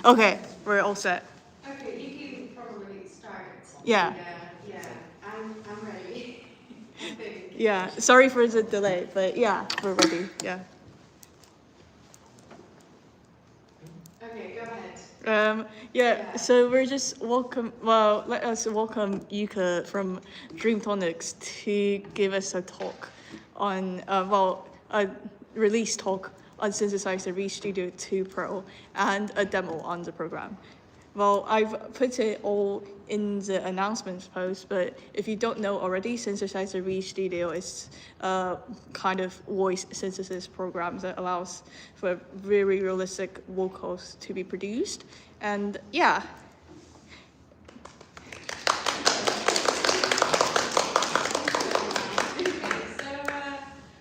Okay, we're all set. Okay, you can probably start. Yeah. Yeah, I'm ready. I think. Yeah, sorry for the delay, but yeah, we're ready. Yeah. Okay, go ahead. Yeah, so we're just let us welcome Yuka from Dreamtonics to give us a talk on, a release talk on Synthesizer V Studio 2 Pro and a demo on the program. Well, I've put it all in the announcements post, but if you don't know already, Synthesizer V Studio is a kind of voice synthesis program that allows for very realistic vocals to be produced. And yeah.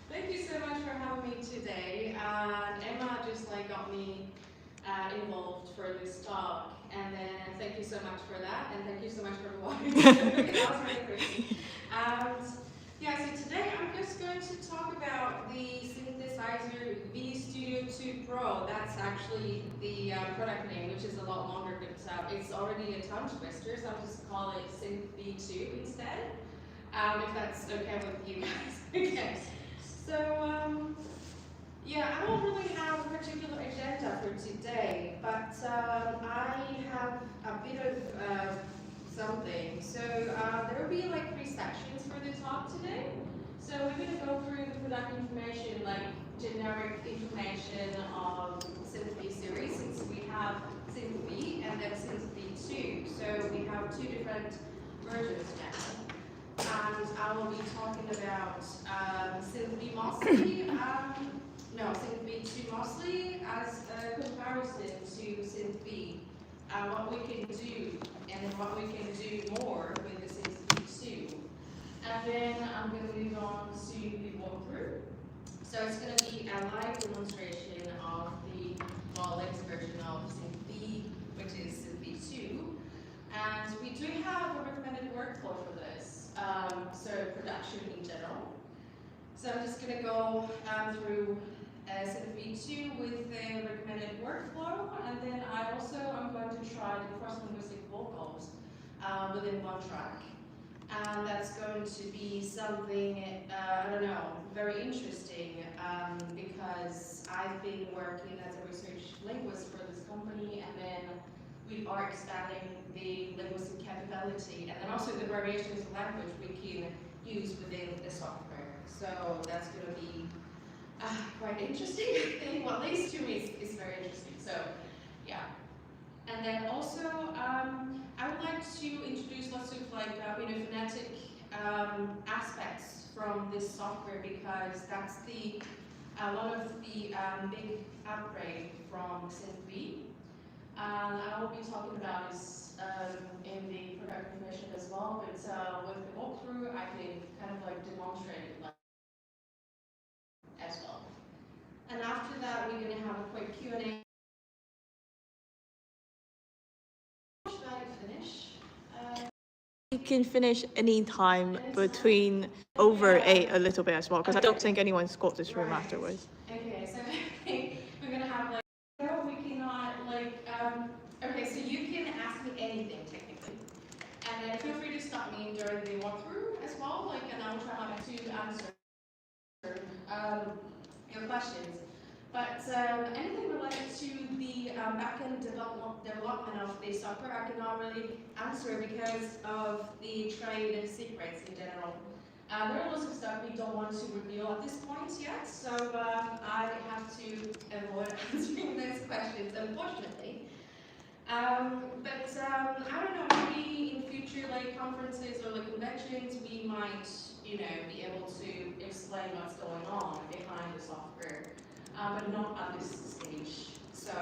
Thank you so much for having me today. Emma just got me involved for this talk, and then thank you so much for that, and thank you so much for watching. That was really great. Yeah, so today I'm just going to talk about the Synthesizer V Studio 2 Pro. That's actually the product name, which is a lot longer, but it's already a tongue twister, so I'll just call it Synth V2 instead. If that's okay with you guys. Okay. So, yeah, I don't really have a particular agenda for today, but I have a bit of something. So there will be three sections for the talk today. So we're going to go through the product information, generic information of Synth V series, since we have Synth V and then Synth V2. So we have two different versions now. And I will be talking about Synth V mostly, Synth V2 mostly as a comparison to Synth V, what we can do and then what we can do more with the Synth V2. And then I'm going to move on to the walkthrough. So it's going to be a live demonstration of the latest version of Synth V, which is Synth V2. And we do have a recommended workflow for this, so production in general. So I'm just going to go through Synth V2 with the recommended workflow, and then I'm going to try the cross-linguistic vocals within one track. And that's going to be something, very interesting because I've been working as a research linguist for this company, and then we are expanding the linguistic capability and then also the variations of language we can use within the software. So that's going to be quite interesting, I think. Well, at least to me, it's very interesting. So, yeah. And then also, I would like to introduce lots of phonetic aspects from this software because that's one of the big upgrade from Synth V. I will be talking about this in the product information as well, but with the walkthrough, I can kind of demonstrate it as well. And after that, we're going to have a quick Q&A. Should I finish? You can finish any time between over 8 a little bit as well, because I don't think anyone's got this room afterwards. Okay, so we're going to have we cannot okay, so you can ask me anything technically. And then feel free to stop me during the walkthrough as well, and I will try my best to answer your questions. But anything related to the backend development of the software, I cannot really answer because of the trade secrets in general. There are lots of stuff we don't want to reveal at this point yet, so I have to avoid answering those questions, unfortunately. But I don't know, maybe in future conferences or conventions, we might, be able to explain what's going on behind the software, but not at this stage. So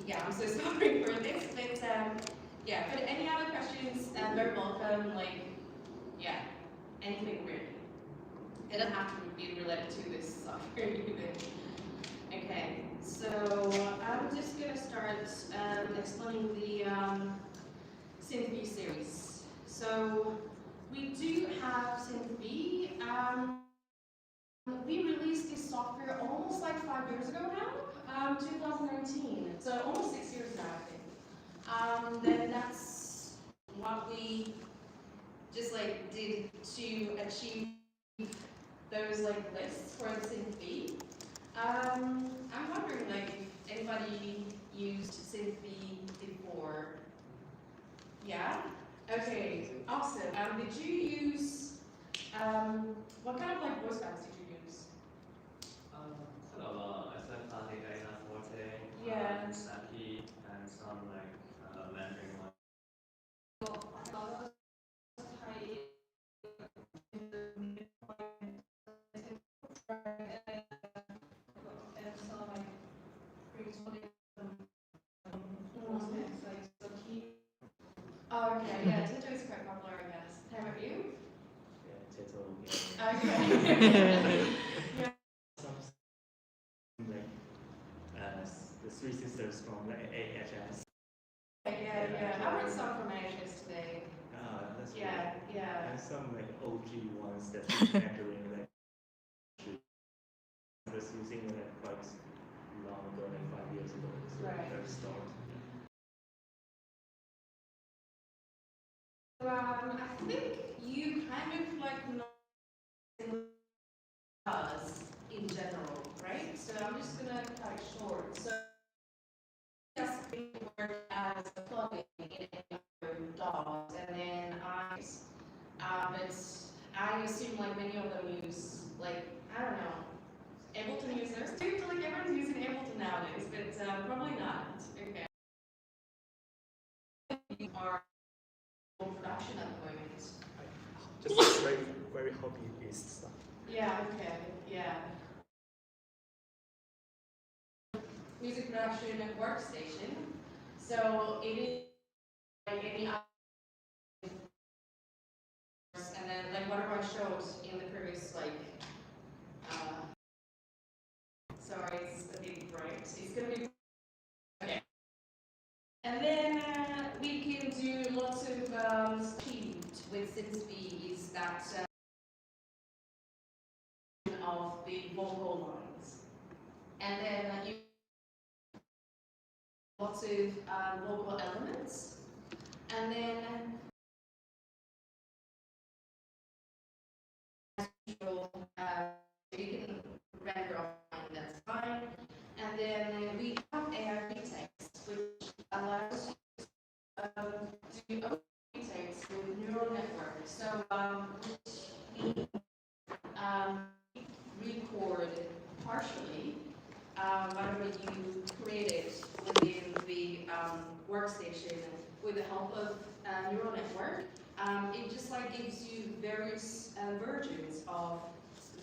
yeah, I'm so sorry for this, but yeah. But any other questions? Very welcome. Yeah, anything really. It doesn't have to be related to this software even. Okay, so I'm just going to start explaining the Synth V series. So we do have Synth V. We released this software almost 5 years ago now, 2019. So almost 6 years now, I think. we just like did to achieve those like lists for the SynthB. I'm wondering like if anybody used SynthB before. Yeah? Okay, awesome. Did you use what kind of like voice bands did you use? Sort of Asymptotic Forte, Yeah. Snappy, and some like Mandarin one. Oh, okay, yeah, Tito is quite popular, I guess. How about you? Yeah, Tito, yeah. Okay. Some like the three sisters from the AHS. Yeah. I read some from AHS today. That's Yeah, great. yeah. And some like OG ones that Mandarin like was using like quite long ago, like 5 years ago. So Right. very start. I think you kind of like know us in general, right? So I'm just gonna cut it short. So just work as a plugin in DAWs, and then but I assume like many of them use like I don't know. Ableton users too, like everyone's using Ableton nowadays, but probably not. Okay. Are in production at the moment. Just very hobbyist stuff. Yeah, okay, yeah. Music production workstation. So it is like any other, and then like whatever I showed in the previous like sorry, it's a bit bright. It's gonna be okay. And then we can do lots of speed with SynthB is that of the vocal lines. And then you lots of vocal elements. And then you can render offline, that's fine. And then we have ARV text, which allows you to do OV text with neural network. So we record partially whatever you created within the workstation with the help of neural network. It just like gives you various versions of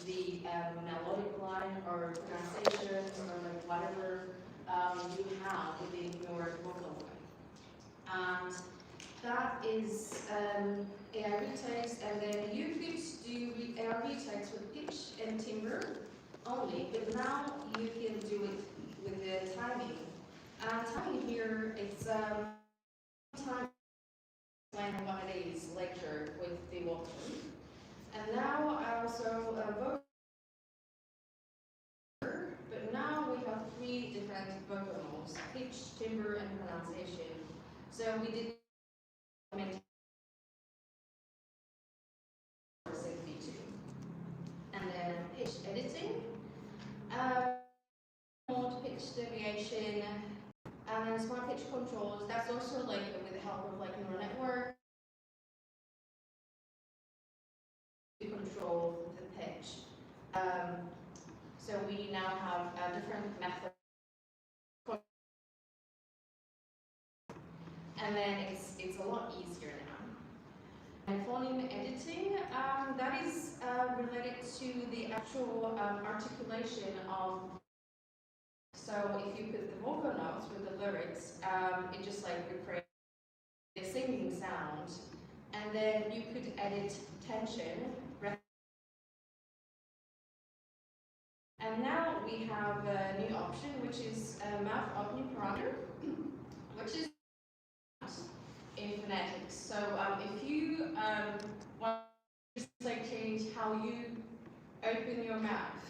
the melodic line or pronunciation or like whatever you have within your vocal line. And that is ARV text, and then you could do ARV text with pitch and timbre only, but now you can do it with the timing. Timing here, it's time plan one of these lecture with the walkthrough. And now I also vocal, but now we have 3 different vocal modes: pitch, timbre, and pronunciation. So we did and then pitch editing, mode, pitch deviation, and then smart pitch controls. That's also like with the help of like neural network to control the pitch. So we now have a different method, and then it's a lot easier now. And phoneme editing, that is related to the actual articulation of. So if you put the vocal notes with the lyrics, it just like recreates the singing sound, and then you could edit tension. And now we have a new option, which is mouth opening parameter, which is in phonetics. So if you want to just like change how you open your mouth,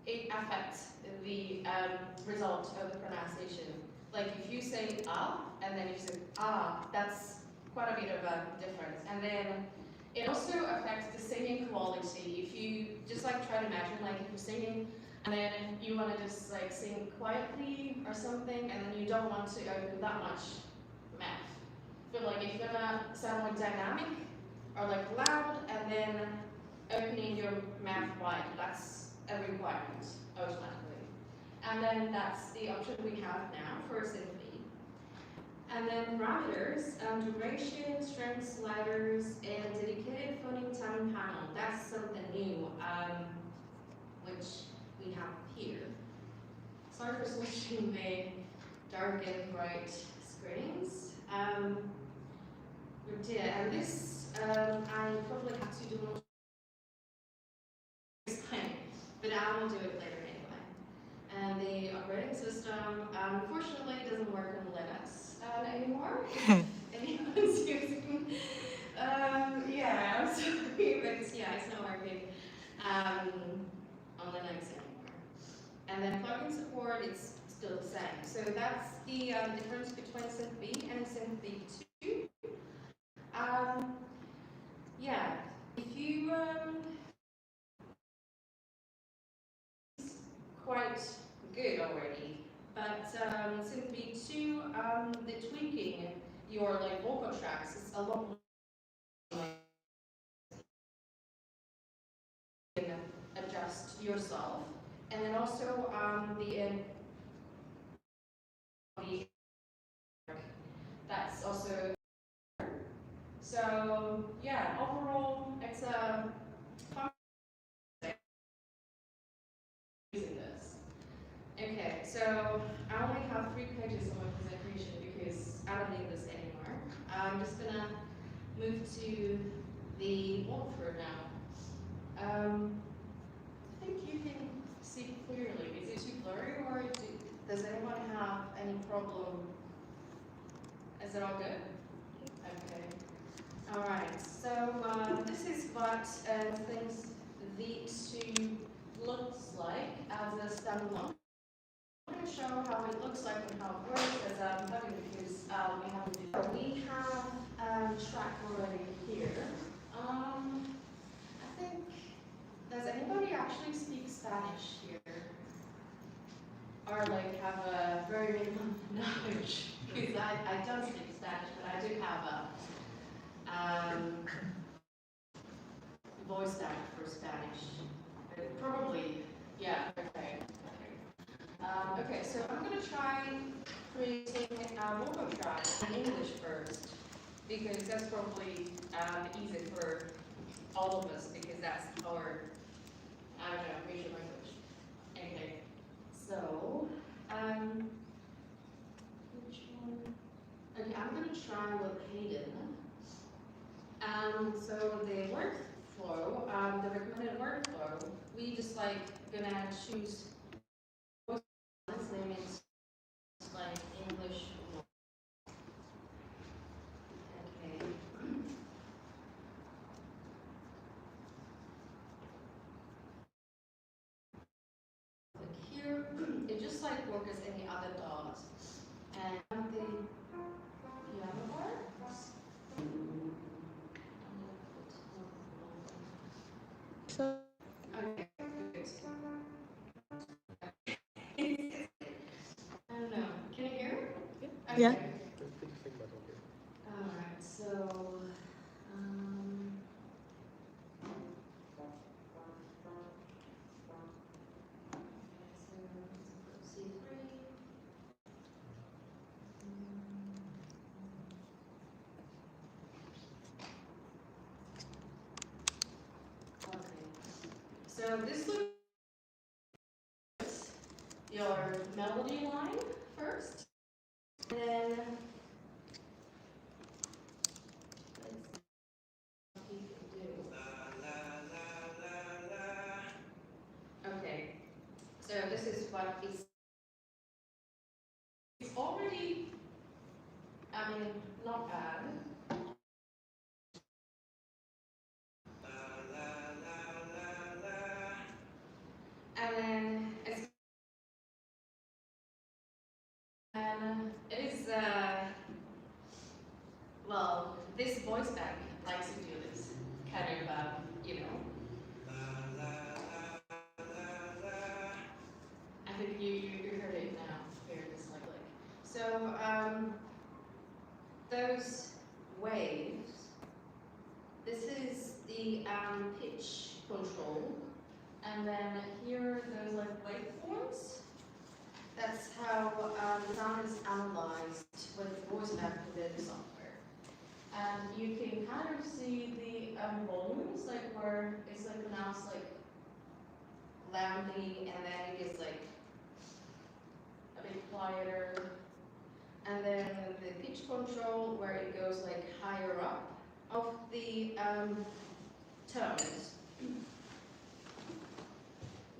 it affects the result of the pronunciation. Like if you say ah and then you say ah, that's quite a bit of a difference. And then it also affects the singing quality. If you just like try to imagine like if you're singing and then you want to just like sing quietly or something, and then you don't want to open that much mouth. But like if you wanna sound more dynamic or like loud, and then opening your mouth wide, that's a requirement automatically. And then that's the option we have now for symphony. And then parameters, duration, strength sliders, and dedicated phonic timing panel. That's something new, which we have here. Sorry for switching the dark and bright screens. But yeah, and this I probably have to do more explain, but I will do it later anyway. And the operating system, unfortunately, doesn't work on Linux anymore. Anyone's using, yeah, I'm sorry, but yeah, it's not working on Linux anymore. And then plugin support, it's still the same. So that's the difference between Synth B and Synth B2. Yeah, if you quite good already, but Synth B2, the tweaking your like vocal tracks is a lot more you can adjust yourself, and then also the that's also. So yeah, overall it's a using this. Okay, so I only have 3 pages on my presentation because I don't need this anymore. I'm just gonna move to the walkthrough now. I think you can see clearly. Is it too blurry, or does anyone have any problem? Is it all good? Okay. All right. So this is what things V2 looks like as a standalone. I'm going to show how it looks like and how it works as a plugin because we have track already here. I think, does anybody actually speak Spanish here? Or like have a very minimum knowledge? Because I don't speak Spanish, but I do have a voice act for Spanish. But probably, yeah, okay. Okay, so I'm going to try creating a vocal track in English first, because that's probably easy for all of us, because that's our, I don't know, regional language. Okay, so, which one? Okay, I'm going to try with Hayden. So the workflow, the recommended workflow, we just like gonna choose its name is like English. Okay. Click here. It just like works as any other dot. And the piano bar. So Okay, good. I don't know. Can you hear? Okay. yeah. All right. So. So this looks your melody line first, and then let's see what you can do. Okay, so this is what it's already, I mean, not bad. And then it's and it is well, voice bank likes to do this kind of, you know. I think you heard it now. Here, just like. So those waves. This is the pitch control, and then here are those like waveforms. That's how the sound is analyzed with voice back within the software. And you can kind of see the volumes, like where it's like pronounced like loudly, and then it gets like a bit quieter. And then the pitch control, where it goes like higher up of the tones.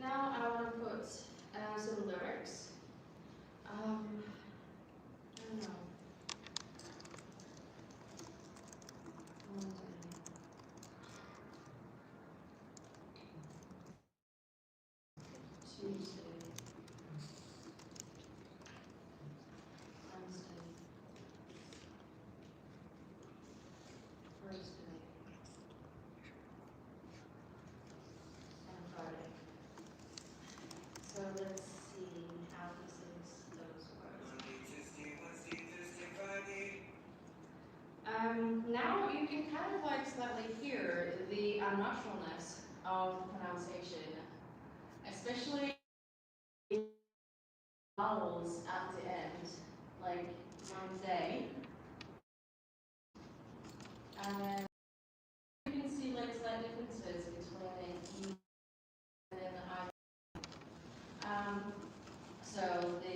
Now I want to put some lyrics. I don't know. Tuesday. Wednesday. Thursday. And Friday. So let's see how this is those words. Monday, Tuesday, Friday. Now you can kind of like slightly hear the unnaturalness of pronunciation, especially vowels at the end, like Monday. And then you can see like slight differences between E and I. So the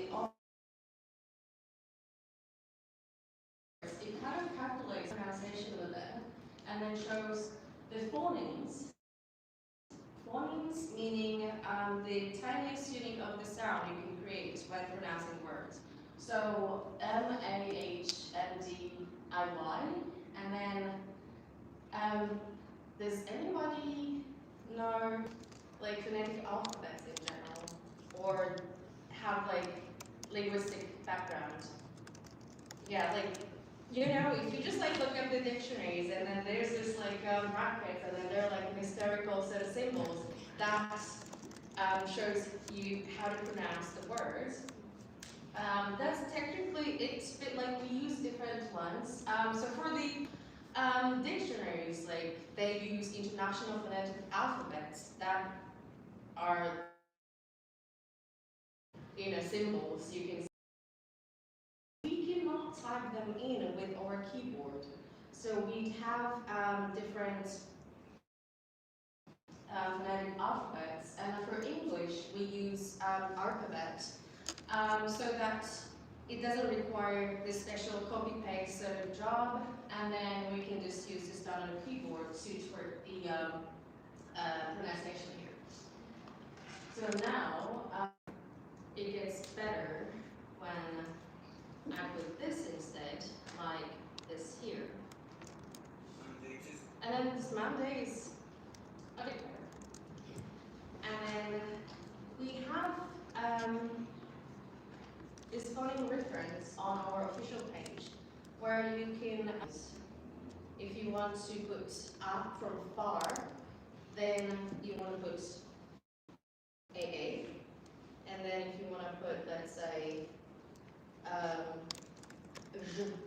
it kind of calculates pronunciation with it, and then shows the phonemes. Phonemes meaning the tiniest unit of the sound you can create when pronouncing words. So M-A-H-N-D-I-Y, and then does anybody know like phonetic alphabets in general, or have like linguistic background? Yeah, like, you know, if you just like look up the dictionaries and then there's this like brackets and then there are like historical set of symbols that shows you how to pronounce the words. That's technically, it's a bit like we use different ones. So for the dictionaries, like they use international phonetic alphabets that are, you know, symbols you can. We cannot type them in with our keyboard. So we have different phonetic alphabets, and for English we use alphabet, so that it doesn't require this special copy-paste sort of job, and then we can just use this down on the keyboard to twerk the pronunciation here. So now it gets better when I put this instead, like this here. And then this Monday is a bit better. And then we have this phoneme reference on our official page, where you can, if you want to put up from far, then you want to put AA. And then if you want to put, let's say,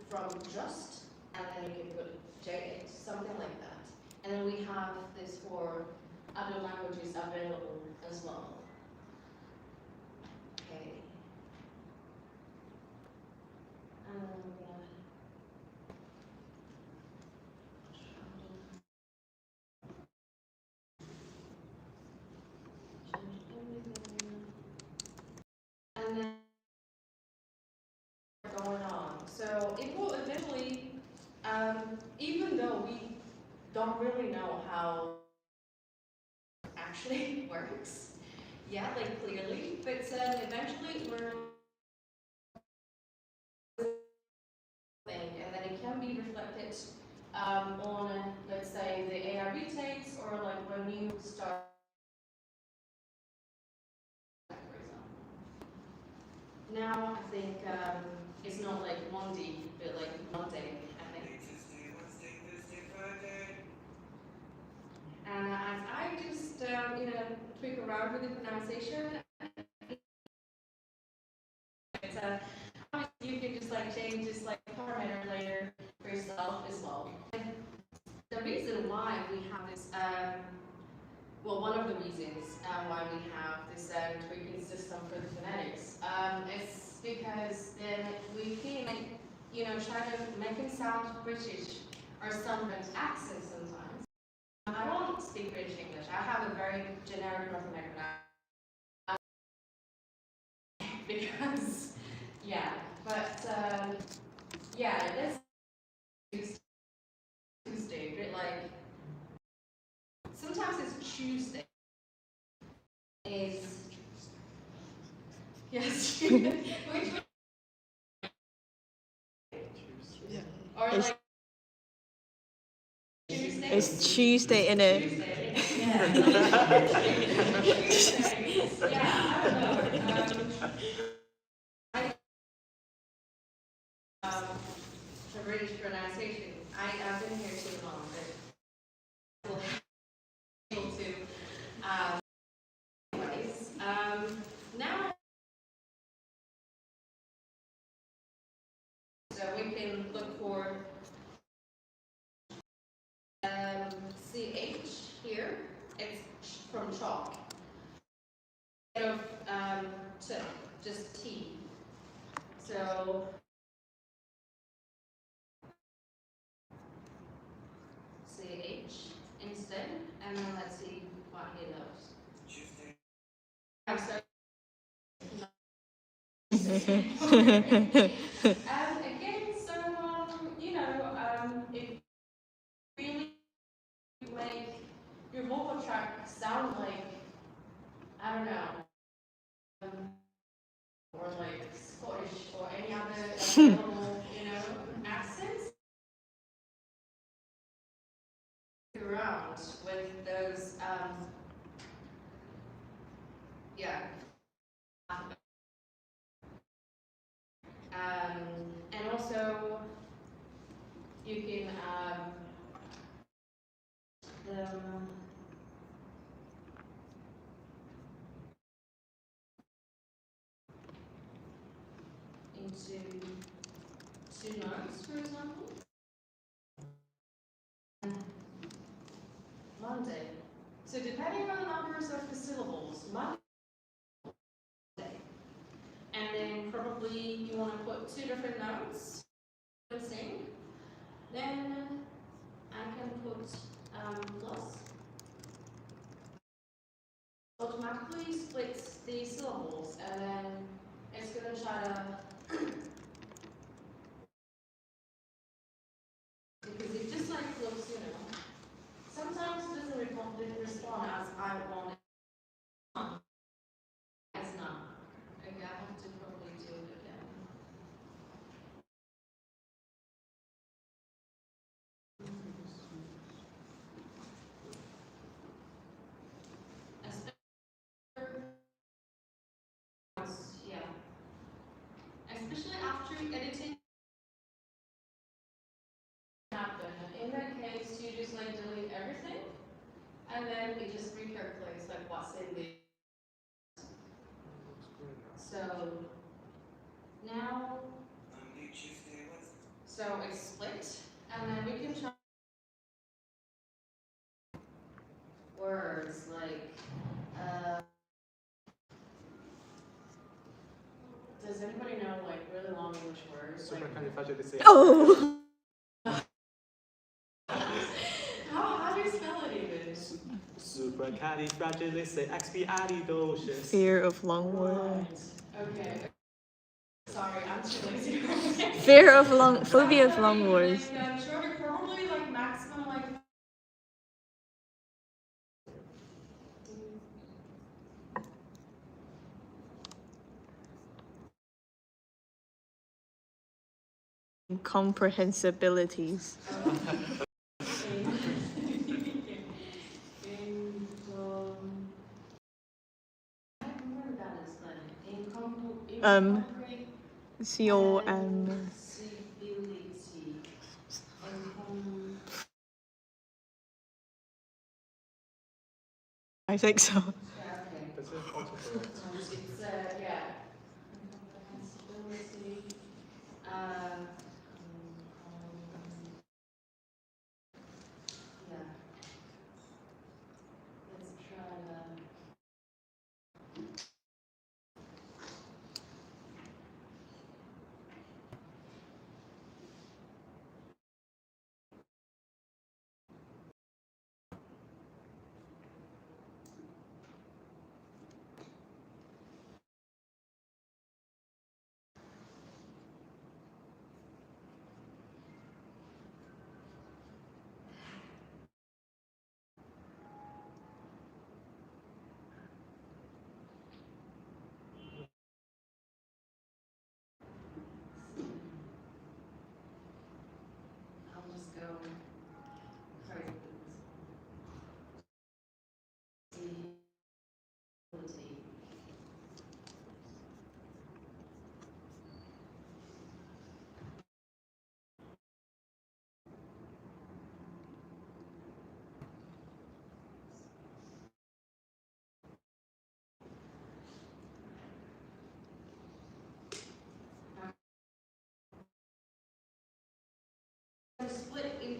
from just, and then you can put J8, something like that. And then we have this for other languages available as well. Okay. And then going on. So it will eventually, even though we don't really know how it actually works, yeah, like clearly, but eventually we're and then it can be reflected on, let's say, the ARB takes, or like when you start, for example. Now I think it's not like Monday, but like Monday, I think. Tuesday, Wednesday, Thursday, tweak around with the pronunciation. It's you can just like change this like parameter later for yourself as well. And the reason why we have this, well, one of the reasons why we have this tweaking system for the phonetics is because then we can, like, you know, try to make them sound British or some French accent sometimes. I don't speak British English. I have a very generic North American accent because, yeah, but yeah, this Tuesday, but like sometimes it's Tuesday. Is yes, or It's- like Tuesday. It's Tuesday, innit? Tuesday, yeah. Tuesday. Yeah, I don't know. The British pronunciation. I've been here too long, but able to. Anyways, now so we can look for CH here. It's from chalk. Instead of T, just T. So CH instead, and then let's see what he does. Tuesday. Again, so you know, it really make your vocal track sound like, I don't know, or like Scottish or any other available, you know, accents. Around with those, yeah. And also you can them into two notes, for example. Monday. So depending on the numbers of the syllables, Monday. And then probably you want to put two different notes and sing. Then I can put plus. Automatically splits the syllables, and then it's going to try to, because it just like looks, you know, sometimes it doesn't respond as I want it. It's not. Okay, I have to probably do it again. Yeah. Especially after editing happen. In that case, you just like delete everything, and then it just recalculates like what's in the. So now, Monday, Tuesday, Wednesday. so it's split, and then we can try words like. Does anybody know like really long English words? Like, Supercalifragilistic. Oh! how do you spell it even? Supercalifragilisticexpialidocious. Fear of long words. Okay. Sorry, I'm too lazy. Phobia of long words. Like, shorter, probably like maximum like. Comprehensibilities. COM. I think so.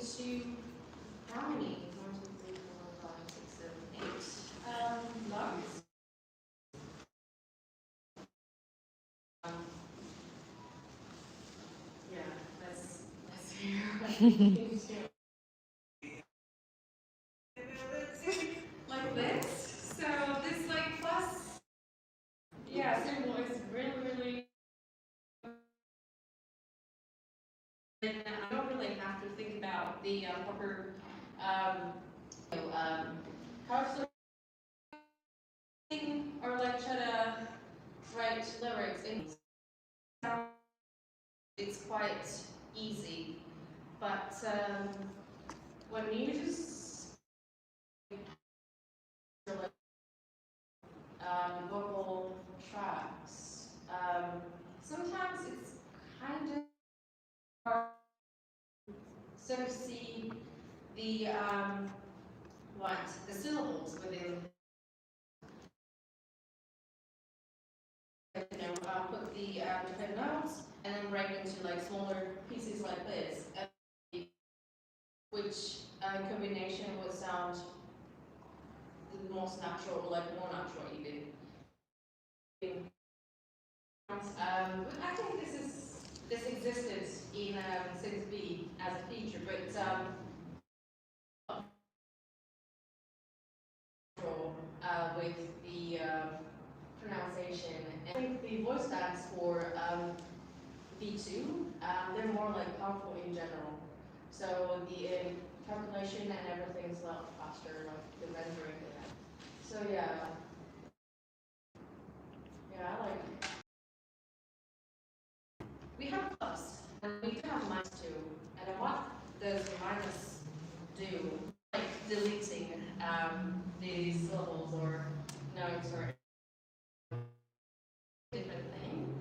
into how many? 1, 2, 3, 4, 5, 6, 7, 8 notes. Yeah, let's hear what we can do. Like this. So this like plus, yeah, symbol is really. And I don't really have to think about the proper how to sing or like try to write lyrics. And it's quite easy, but when you just vocal tracks, sometimes it's kind of hard to sort of see the the syllables within, put the different notes and then break into like smaller pieces like this, which combination would sound the most natural, or like more natural even. But I think this existed in 6B as a feature, but with the pronunciation. I think the voice backs for V2, they're more like powerful in general. So the calculation and everything's a lot faster, like the rendering. So yeah, I like it. We have plus, and we do have minus too. And then what does minus do? Like deleting these syllables or notes or different thing.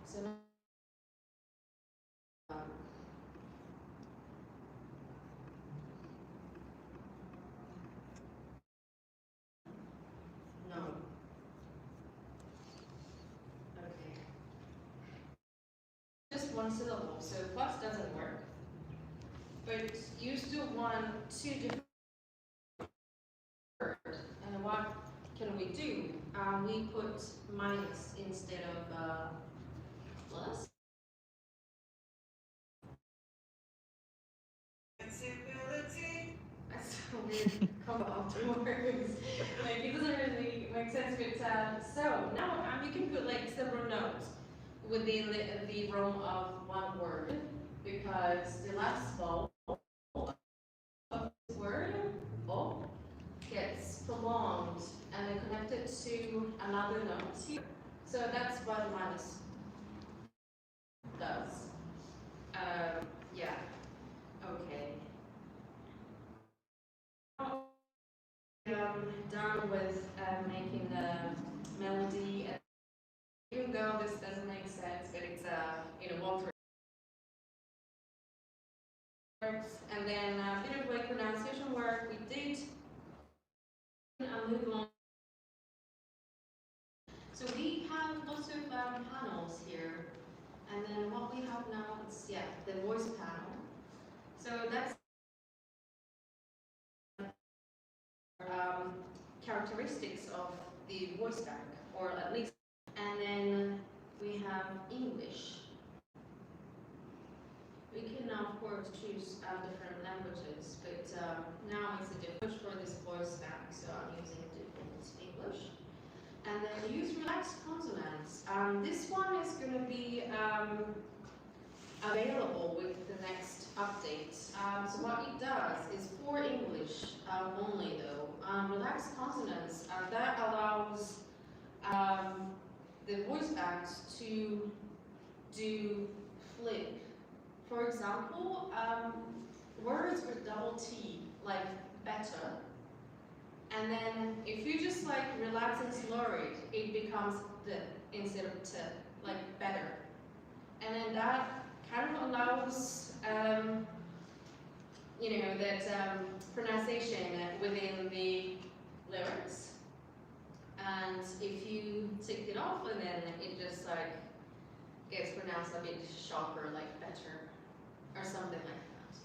So no. Okay. Just one syllable, so plus doesn't work. But you still want two different words. And what can we do? We put minus instead of plus. That's so weird combo of words. Like it doesn't really make sense. But so now you can put like several notes within the room of one word, because the last vowel of this word O gets prolonged and then connected to another note here. So that's what minus does. Yeah. Okay. Done with making the melody. And even though this doesn't make sense, but it's walkthrough. And then a bit of like pronunciation work we did. And move on. So we have lots of panels here, and then what we have now is the voice panel. So that's characteristics of the voice bank, or at least. And then we have English. We can now, of course, choose different languages, but now it's a different for this voice bank, so I'm using default English. And then use relaxed consonants. This one is going to be available with the next update. So what it does is for English only though, relaxed consonants, that allows the voice banks to do flip. For example, words with double T, like better. And then if you just like relax and slur it becomes the instead of t, like better. And then that kind of allows, that pronunciation within the lyrics. and if you tick it off, and then it just like gets pronounced a bit sharper, like better, or something like that.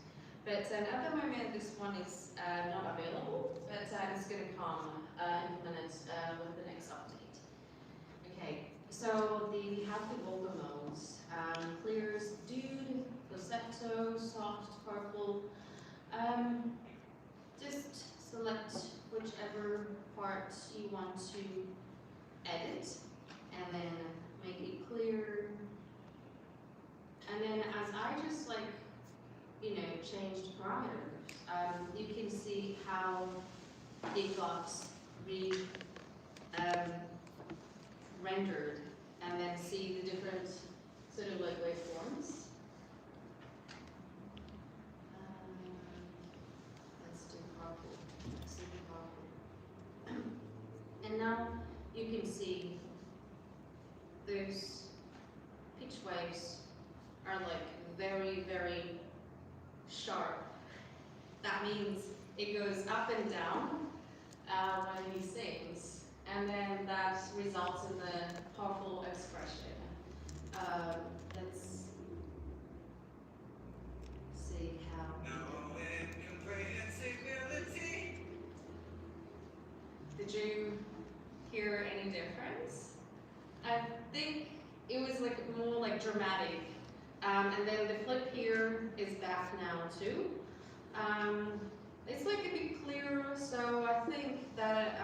But at the moment, this one is not available, but it's going to come implemented with the next update. Okay, so we have the vocal modes: clear, subdued, falsetto, soft, purple. Just select whichever part you want to edit, and then make it clear. And then as I just like, changed parameters, you can see how it got rendered, and then see the different sort of like waveforms. Let's do purple. Let's do purple. And now you can see those pitch waves are like very, very sharp. That means it goes up and down when he sings, and then that results in the powerful expression. Let's see how. No incomprehensibility. Did you hear any difference? I think it was like more like dramatic. And then the flip here is back now too. It's like a bit clearer, so I think that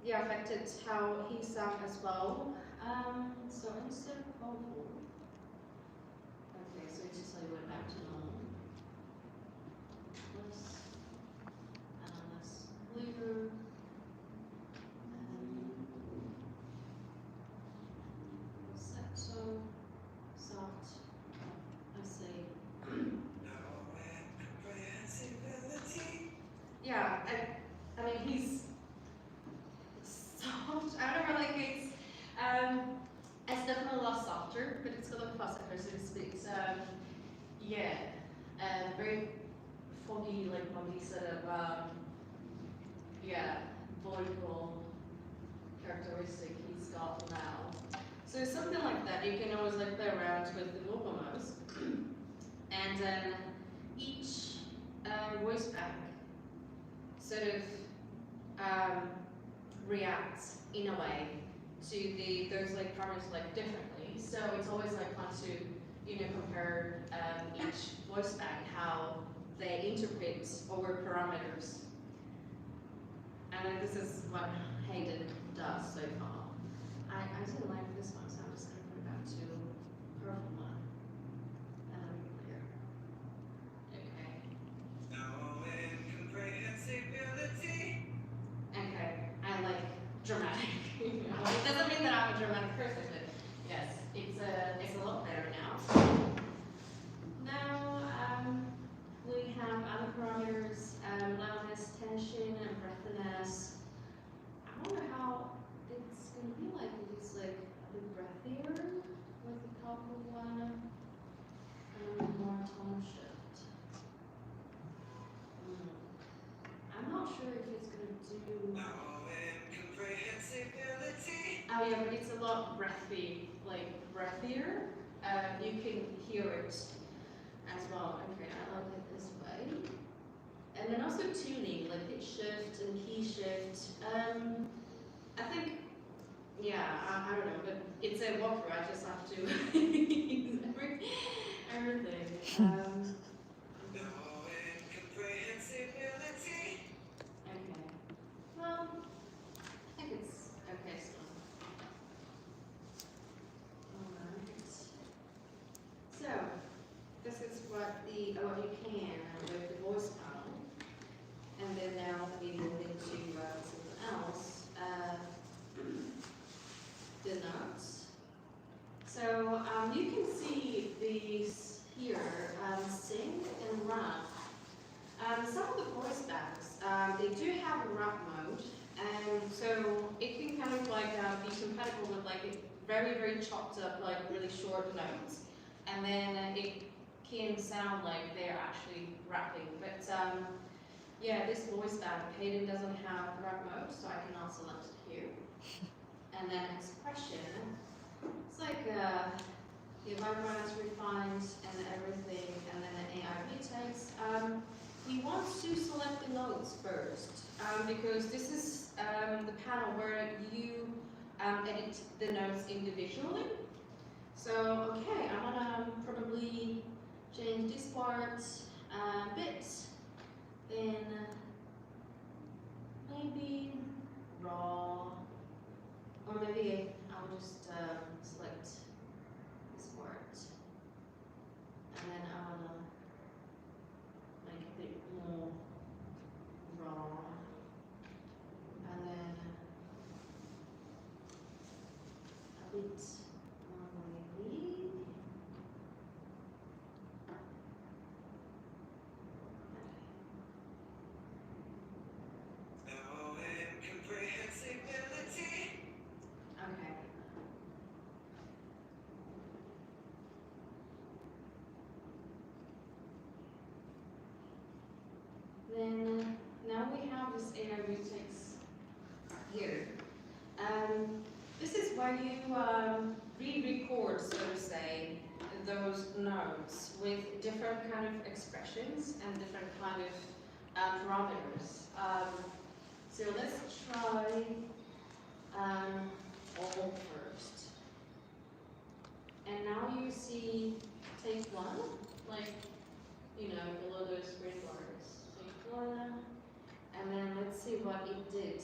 affected how he sang as well. So instead of vocal, okay, so it just like went back to normal. Less clear. Falsetto. Soft, let's see. No incomprehensibility. Yeah, I mean he's soft. I don't know, like it's definitely a lot softer, but it's got a falsetto, so to speak. So yeah, very foggy, like foggy sort of vocal characteristic he's got now. So something like that, you can always like play around with the vocal modes, and then each voice pack sort of reacts in a way to those like parameters like differently. So it's always like fun to compare each voice pack how they interpret over parameters. And this is what Hayden does so far. I didn't like this one, so I'm just going to put it back to purple one. And then clear. Okay. No incomprehensibility. Okay. I like dramatic. It doesn't mean that I'm a dramatic person, but yes, it's a lot better now. Now we have other parameters: loudness, tension, and breathiness. I wonder how it's gonna be like if it's like a bit breathier with the purple one, and more tone shift. I'm not sure if it's gonna do. No incomprehensibility. Oh yeah, but it's a lot breathy, like breathier. You can hear it as well. Okay, I like it this way. And then also tuning, like pitch shift and key shift. I think, I don't know, but it's a walkthrough. I just have to use everything. No incomprehensibility. Okay. Well, I think it's okay still. Alright. So, this is what you can with the voice panel. And then now we move into something else. The notes. So you can see these here, sing and rap. Some of the voice backs, they do have a rap mode, and so it can kind of like be compatible with like very, very chopped up, like really short notes, and then it can sound like they're actually rapping. But yeah, this voice band, Hayden doesn't have rap mode, so I can now select it here. And then expression, it's like the environment is refined and everything, and then the AI retakes. We want to select the notes first, because this is the panel where you edit the notes individually. So, okay, I'm gonna probably change this part a bit, then maybe raw, or maybe I'll just select this part, and then I wanna make it a bit more raw, and then a bit more wavy. Now incomprehensibility. Okay. Then now we have this AI retakes here. This is where you re-record, so to say, those notes with different kind of expressions and different kind of parameters. So let's try all first. And now you see take one, like, you know, below those green bars. Take one, and then let's see what it did.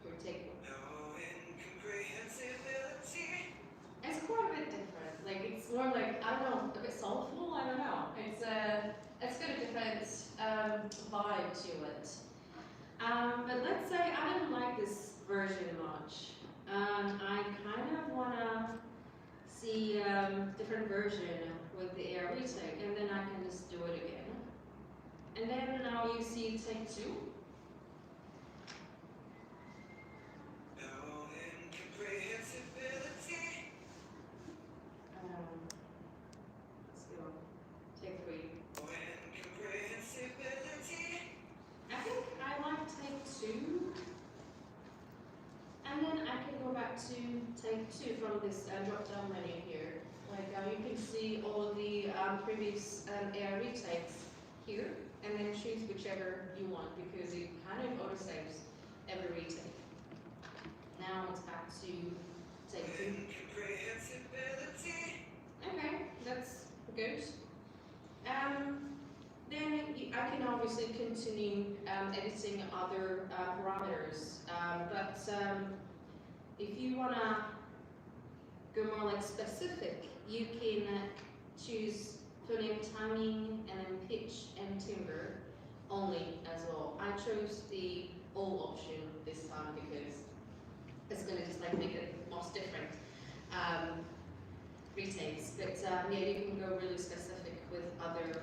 Here, take one. No incomprehensibility. It's quite a bit different. Like, it's more like, I don't know, a bit soulful, I don't know. It's got a different vibe to it. But let's say I didn't like this version much. I kind of wanna see different version with the AI retake, and then I can just do it again. And then now you see take two. No incomprehensibility. Let's go. Take three. No incomprehensibility. I think I like take two. And then I can go back to take two from this drop down menu here. Like you can see all of the previous AI retakes here, and then choose whichever you want because it kind of auto saves every retake. Now it's back to take two. Incomprehensibility. Okay, that's good. Then I can obviously continue editing other parameters, but if you wanna go more like specific, you can choose phoneme timing and then pitch and timbre only as well. I chose the all option this time because it's gonna just like make it most different retakes. But yeah, you can go really specific with other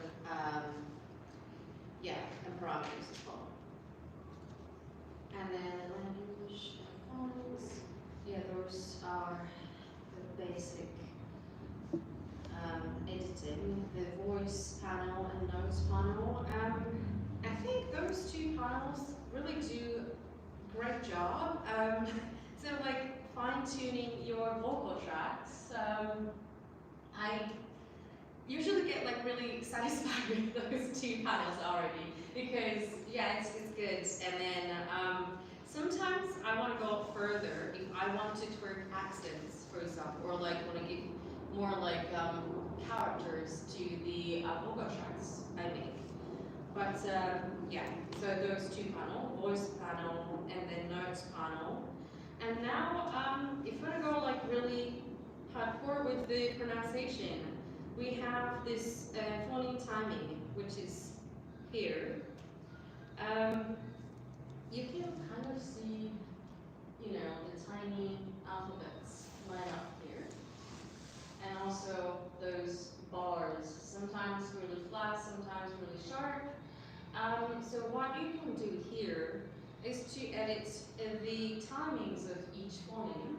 and parameters as well. And then language fonts. Yeah, those are the basic editing. The voice panel and notes panel. I think those two panels really do a great job. So like fine tuning your vocal tracks. I usually get like really satisfied with those two panels already because yeah, it's good. And then sometimes I want to go further if I want to twerk accents, for example, or like want to give more like characters to the vocal tracks I make. But yeah, so those two panel, voice panel and then notes panel. And now if we're gonna go like really hardcore with the pronunciation, we have this phoneme timing, which is here. You can kind of see, you know, the tiny alphabets line up here. And also those bars, sometimes really flat, sometimes really sharp. So what you can do here is to edit the timings of each phoneme.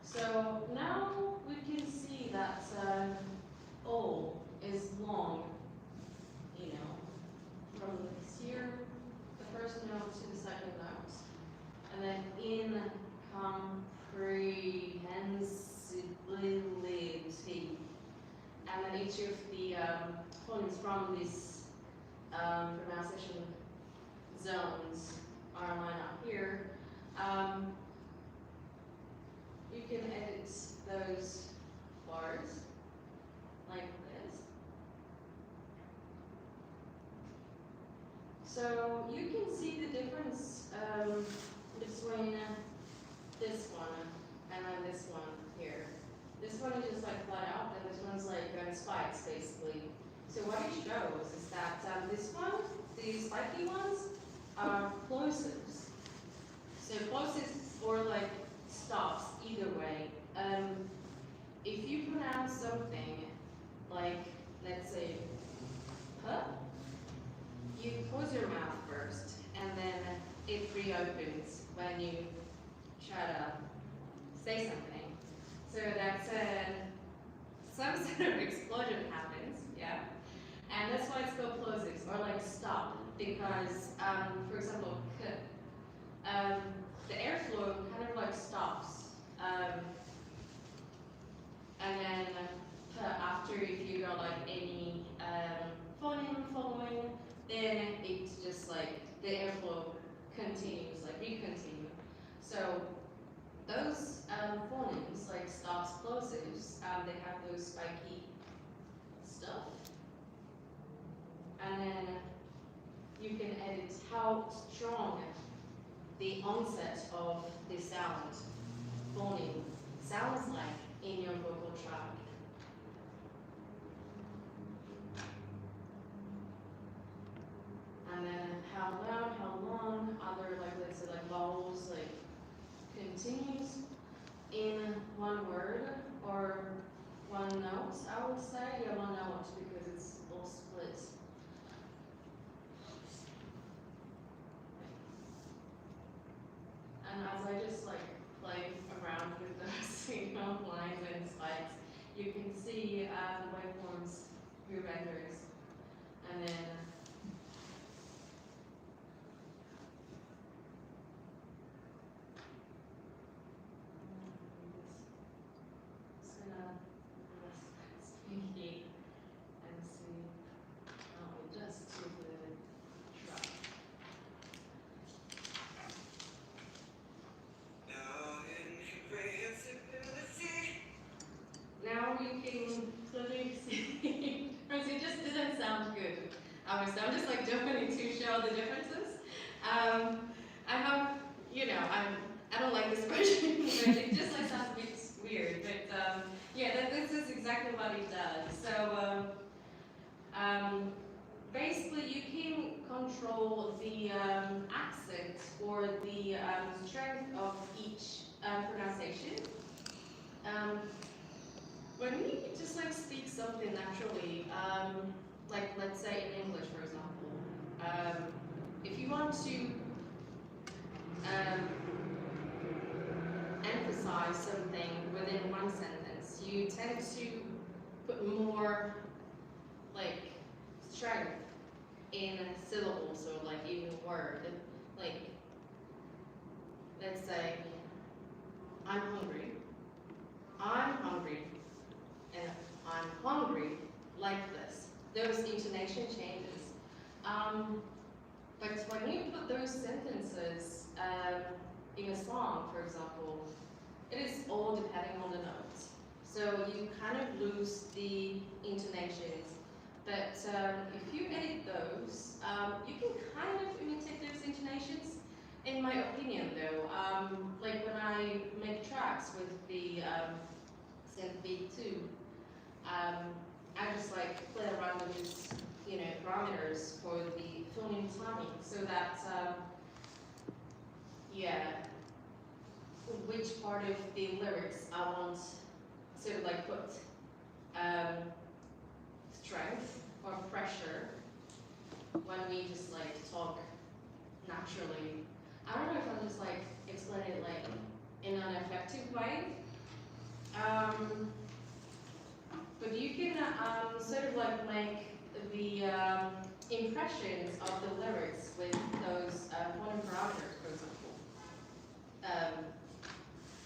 So now we can see that O is long, you know, from here, the first note to the second note, and then incomprehensibility, and then each of the phonemes from these pronunciation zones are lined up here. You can edit those bars like this. So you can see the difference between this one and then this one here. This one is just like flat out, and this one's like spikes basically. So what it shows is that this one, the spiky ones, are plosives. So plosives or like stops either way. If you pronounce something like, let's say, huh, you close your mouth first, and then it reopens when you try to say something. So that's some sort of explosion happens, yeah. And that's why it's called plosives, or like stop, because, for example, k, the airflow kind of like stops. And then after, if you got like any phoneme following, then it's just like the airflow continues, like recontinue. So those phonemes, like stops, plosives, they have those spiky stuff. And then you can edit how strong the onset of the sound phoneme sounds like in your vocal track. And then how loud, how long, other like, let's say like vowels, like continues in one word or one note, I would say. Yeah, one note, because it's all split. And as I just like play around with the signal lines and spikes, you can see waveforms through vendors. And then just gonna speaking and see how it does to the track. No incomprehensibility. Now we can clearly see, because it just didn't sound good. Obviously, I'm just like doing it to show the differences. I have, you know, I don't like this version, but it just like sounds a bit weird. But yeah, this is exactly what it does. So basically, you can control the accent or the strength of each pronunciation. When we just like speak something naturally, like let's say in English, for example, if you want to emphasize something within one sentence, you tend to put more like strength in syllables or like even word. Like, let's say, I'm hungry, and I'm hungry, like this. Those intonation changes. But when you put those sentences in a song, for example, it is all depending on the notes. So you kind of lose the intonations. But if you edit those, you can kind of imitate those intonations. In my opinion, though, like when I make tracks with the synth beat 2, I just like play around with these, you know, parameters for the phoneme timing, so that yeah, which part of the lyrics I want to like put strength or pressure when we just like talk naturally. I don't know if I'll just like explain it like in an effective way. But you can sort of like make the impressions of the lyrics with those phoneme parameters, for example. I'm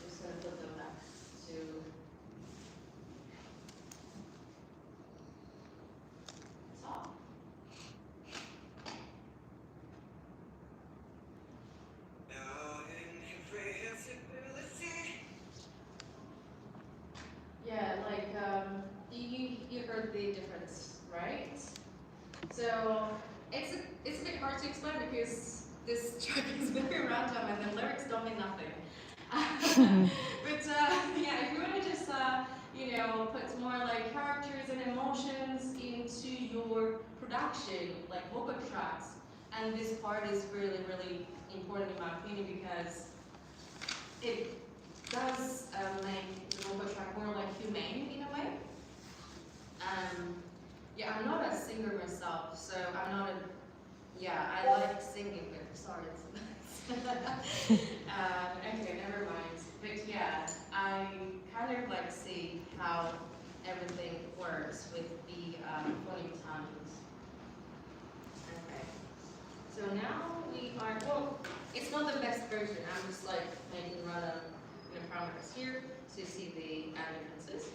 just going to put them back to top. Now incomprehensibility. Yeah, like you heard the difference, right? So it's a bit hard to explain because this track is very random and the lyrics don't mean nothing. But yeah, if you want to just you know, put more like characters and emotions into your production, like vocal tracks, and this part is really important in my opinion because it does make the vocal track more like humane in a way. Yeah, I'm not a singer myself, so I'm not a. Yeah, I like singing, but sorry. Okay, never mind. But yeah, I kind of like see how everything works with the phoneme timings. Okay. So now we are. Well, it's not the best version. I'm just like making random parameters here so you see the differences.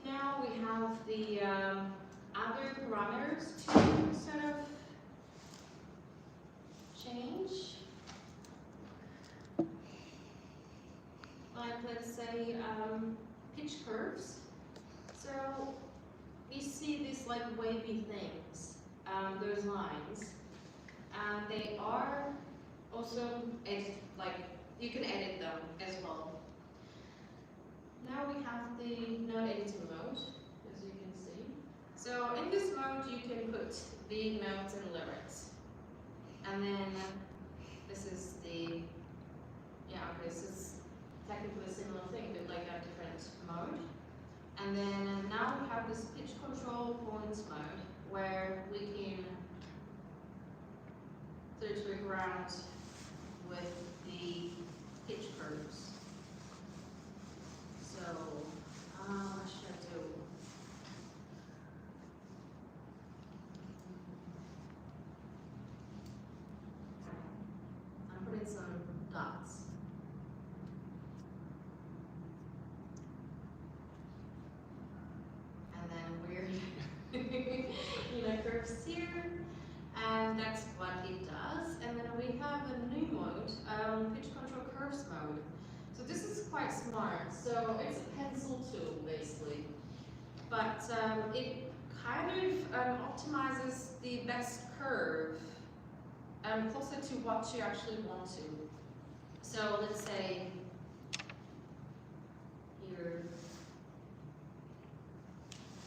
Now we have the other parameters to sort of change. Like let's say pitch curves. So we see these like wavy things, those lines, and they are also like you can edit them as well. Now we have the note editing mode, as you can see. So in this mode, you can put the notes and lyrics. And then this is the, yeah, okay, this is technically a similar thing, but like a different mode. And then now we have this pitch control points mode, where we can trick around with the pitch curves. So, what should I do? I'm putting some dots. And then weird, curves here. And that's what it does. And then we have a new mode, pitch control curves mode. So this is quite smart. So it's a pencil tool basically, but it kind of optimizes the best curve closer to what you actually want to. So let's say here.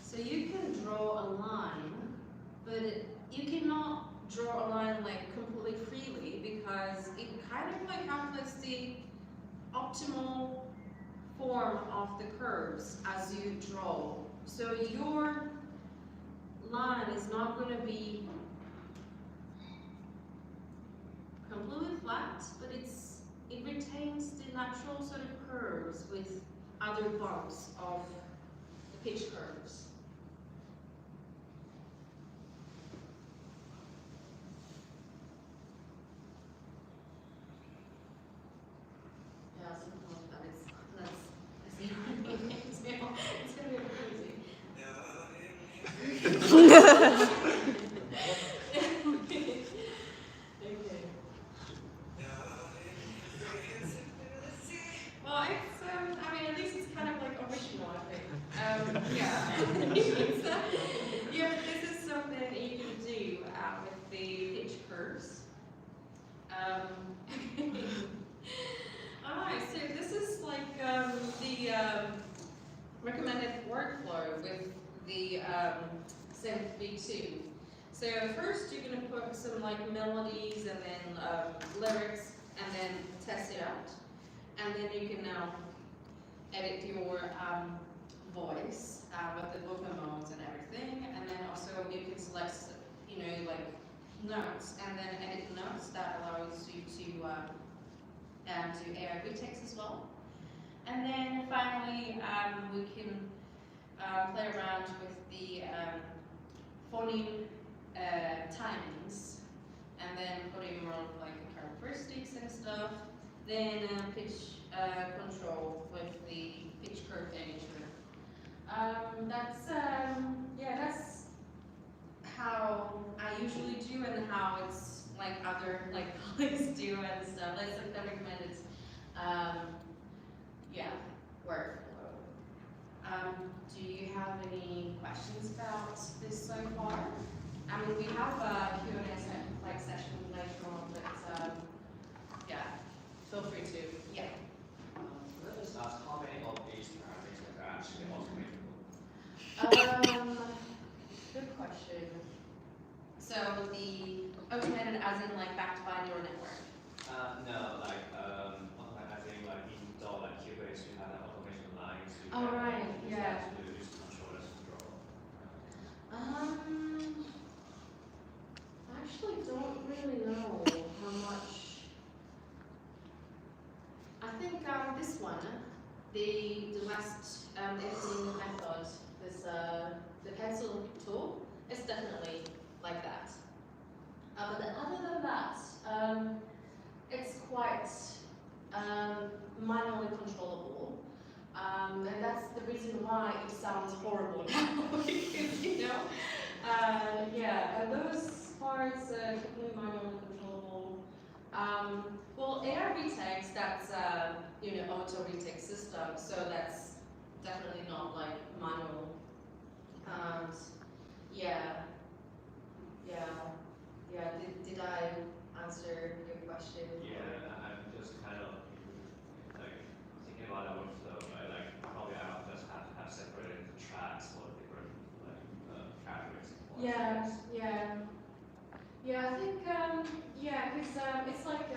So you can draw a line, but you cannot draw a line like completely freely because it kind of like calculates the optimal form of the curves as you draw. So your line is not going to be completely flat, but it retains the natural sort of curves with other bumps of the pitch curves. Yeah, something like that. It's gonna be crazy. Okay. Well, it's I mean, at least it's kind of like original, I think. Yeah. It's, yeah, but this is something that you can do with the pitch curves. Alright, so this is like the recommended workflow with the synth V2. So first you're going to put some like melodies and then lyrics and then test it out. And then you can now edit your voice with the vocal modes and everything. And then also you can select, like notes and then edit notes that allows you to do AI retext as well. And then finally we can play around with the phoneme timings, and then putting more of like the characteristics and stuff. Then pitch control with the pitch curve editor. That's how I usually do and how it's like other like colleagues do and stuff. That's like the recommended workflow. Do you have any questions about this so far? I mean, we have a Q&A session later on, but feel free to, Let us ask how many of these parameters are actually automatable? Good question. So the automated as in like backed by neural network? No, like I think like in like Cubase you have an automation line to use controllers to draw. I actually don't really know how much. I think this one, the last editing method, this the pencil tool, is definitely like that. But other than that, it's quite manually controllable. And that's the reason why it sounds horrible now, because, you know, those parts are completely manually controllable. Well, AR retext, that's auto retext system, so that's definitely not like manual. And did I answer your question? Yeah, I'm just kind of like thinking about that workflow, right? Like probably I will just have separated the tracks for different like characteristics. I think because it's like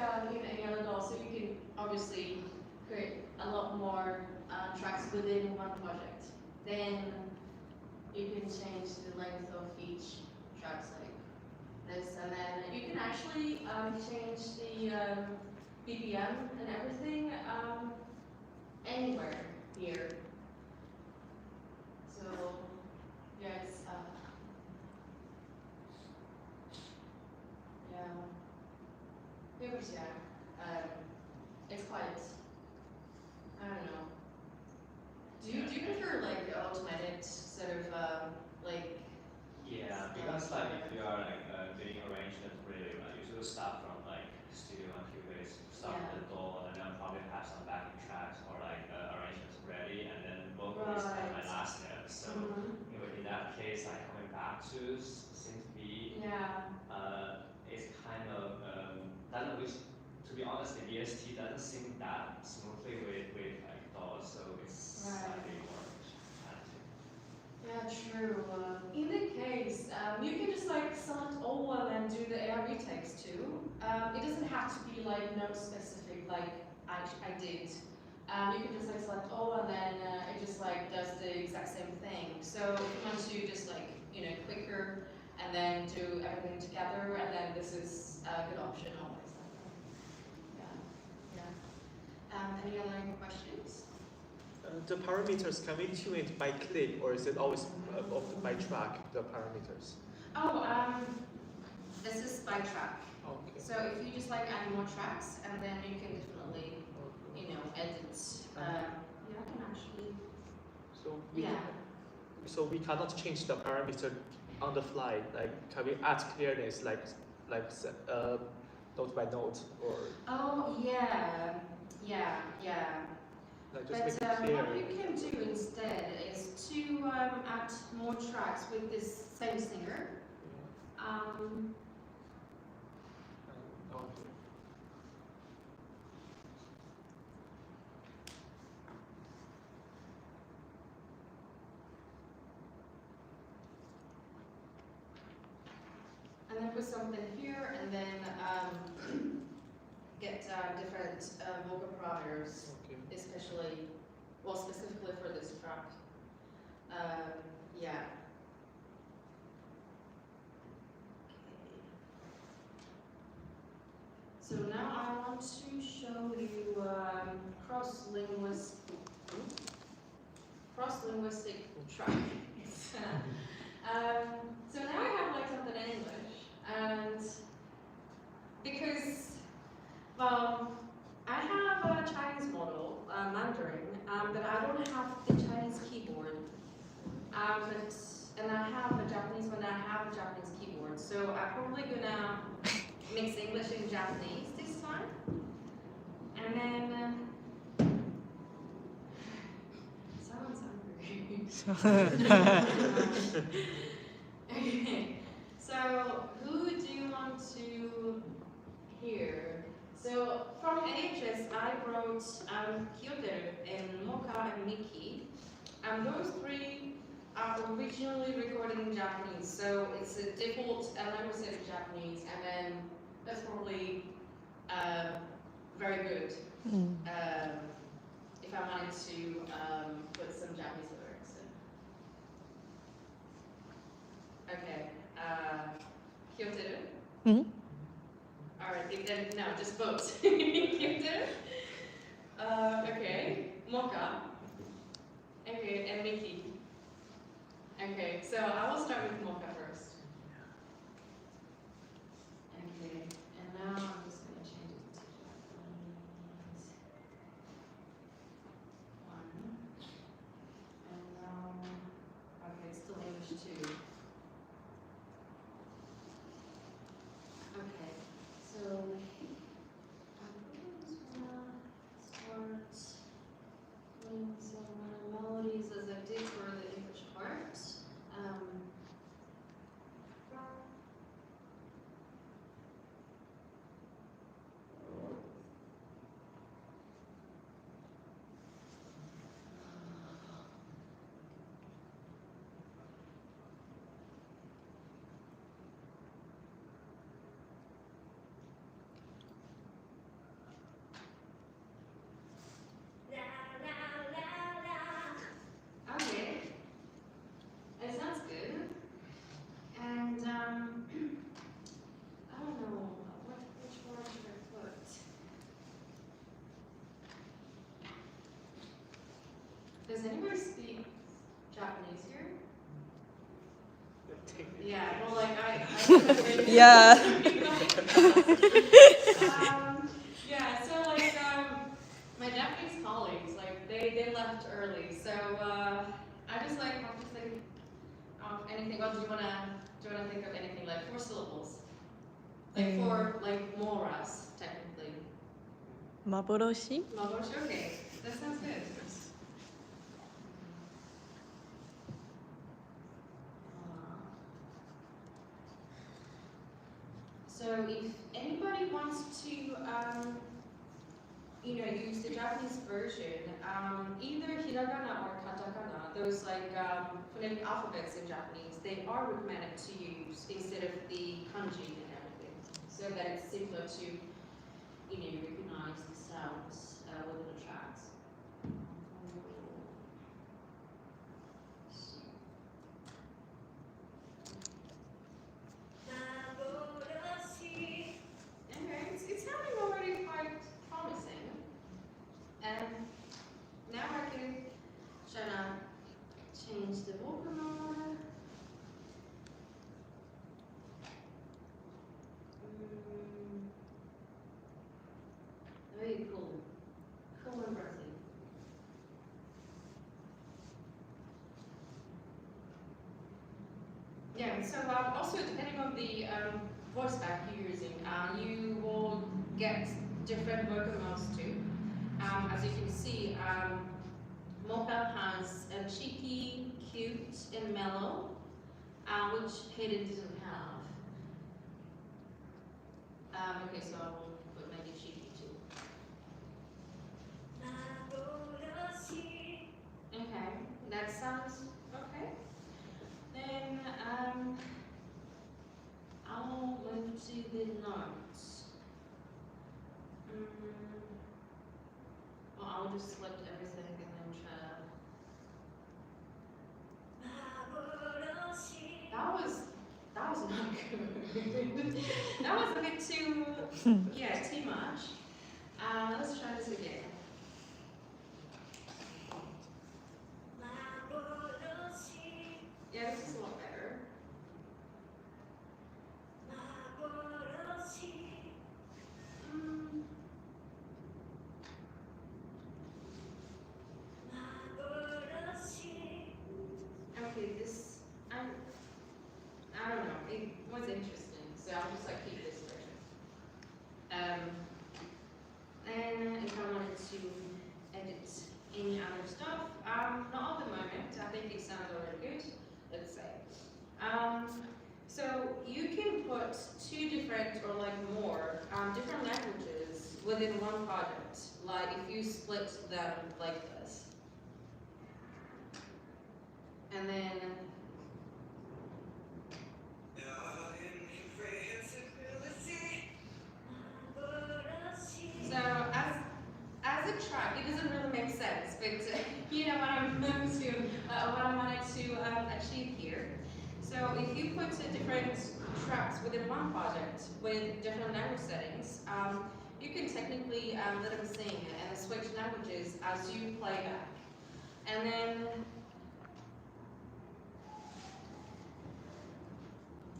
any other DAW, so you can obviously create a lot more tracks within one project. Then you can change the length of each tracks like this, and then you can actually change the BPM and everything anywhere here. So it's it's quite, I don't know. Do you prefer like automated sort of like? Yeah, because like if you are like doing arrangements really, right, you should start from like studio and Cubase, start with the DAW, and then probably have some backing tracks or like arrangements ready, and then vocals at my last step. So in that case, like coming back to synth B, it's kind of doesn't which, to be honest, the VST doesn't sync that smoothly with like DAW, so it's slightly more challenging. Yeah, true. In the case, you can just like select all and then do the AR retakes too. It doesn't have to be like note specific like I did. You can just like select all and then it just like does the exact same thing. So if you want to just like, quicker and then do everything together, and then this is a good option always. Any other questions? The parameters, can we tune it by click, or is it always by track, the parameters? This is by track. Okay. So if you just like add more tracks, and then you can definitely, edit. I can actually. So we cannot change the parameter on the fly. Like, can we add clearness, like note by note, or? Oh yeah. Like just make it clear. What you can do instead is to add more tracks with this same singer. Okay. And then put something here, and then get different vocal parameters, Okay. especially, specifically for this track. Yeah. So now I want to show you cross-linguistic track. So now I have like something in English, and because, well, I have a Chinese model, Mandarin, but I don't have the Chinese keyboard. And I have a Japanese one, I have a Japanese keyboard. So I'm probably gonna mix English and Japanese this time. And then, sounds hungry. Okay, so who do you want to hear? So from AHS, I wrote Kyoto and Mocha and Miki. Those three are originally recorded in Japanese, so it's a default language set of Japanese, and then that's probably very good if I wanted to put some Japanese lyrics in. Okay, Kyoto. Mhm. All right, then no, just vote. Kyoto. Okay, Mocha. Okay, and Miki. Okay, so I will start with Mocha first. Okay, and now I'm just going to change it to Japanese. One. And now, okay, it's still English too. Okay, so I'm just gonna start doing some melodies as I did for the English part. Okay, it sounds good. And I don't know which one should I put. Does anybody speak Japanese here? Yeah, well, like I Yeah. yeah, so like my Japanese colleagues, like they left early, so I just like have to think of anything. Well, do you wanna think of anything like 4 syllables? Like 4 like moras technically. Maboroshi? Maboroshi, okay, that sounds good. So if anybody wants to, use the Japanese version, either hiragana or katakana, those like phonetic alphabets in Japanese, they are recommended to use instead of the kanji and everything, so that it's simpler to, recognize the sounds within the tracks. Okay, it's sounding already quite promising. And now I can try to change the vocal mode. Very cool. Cool and breathy. Yeah, so also depending on the voice back you're using, you will get different vocal modes too. As you can see, Mocha has a cheeky, cute, and mellow, which Hayden doesn't have. Okay, so I will put maybe cheeky too. Okay, that sounds okay. Then I'll move to the notes. Well, I'll just select everything and then try. That was not good. That was a bit too, too much. Let's try this again. Yeah, this is a lot better. sounds already good, let's say. So you can put two different or like more different languages within one project. Like if you split them like this. And then so as a track, it doesn't really make sense, but you know what I'm what I wanted to achieve here. So if you put different tracks within one project with different language settings, you can technically let them sing and switch languages as you play back. And then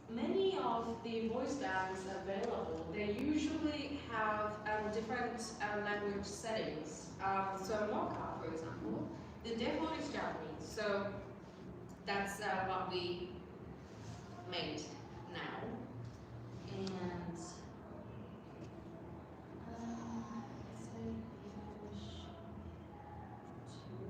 many of the voice bands available, they usually have different language settings. So Mocha, for example, the default is Japanese, so that's what we made now. And let's say English 2.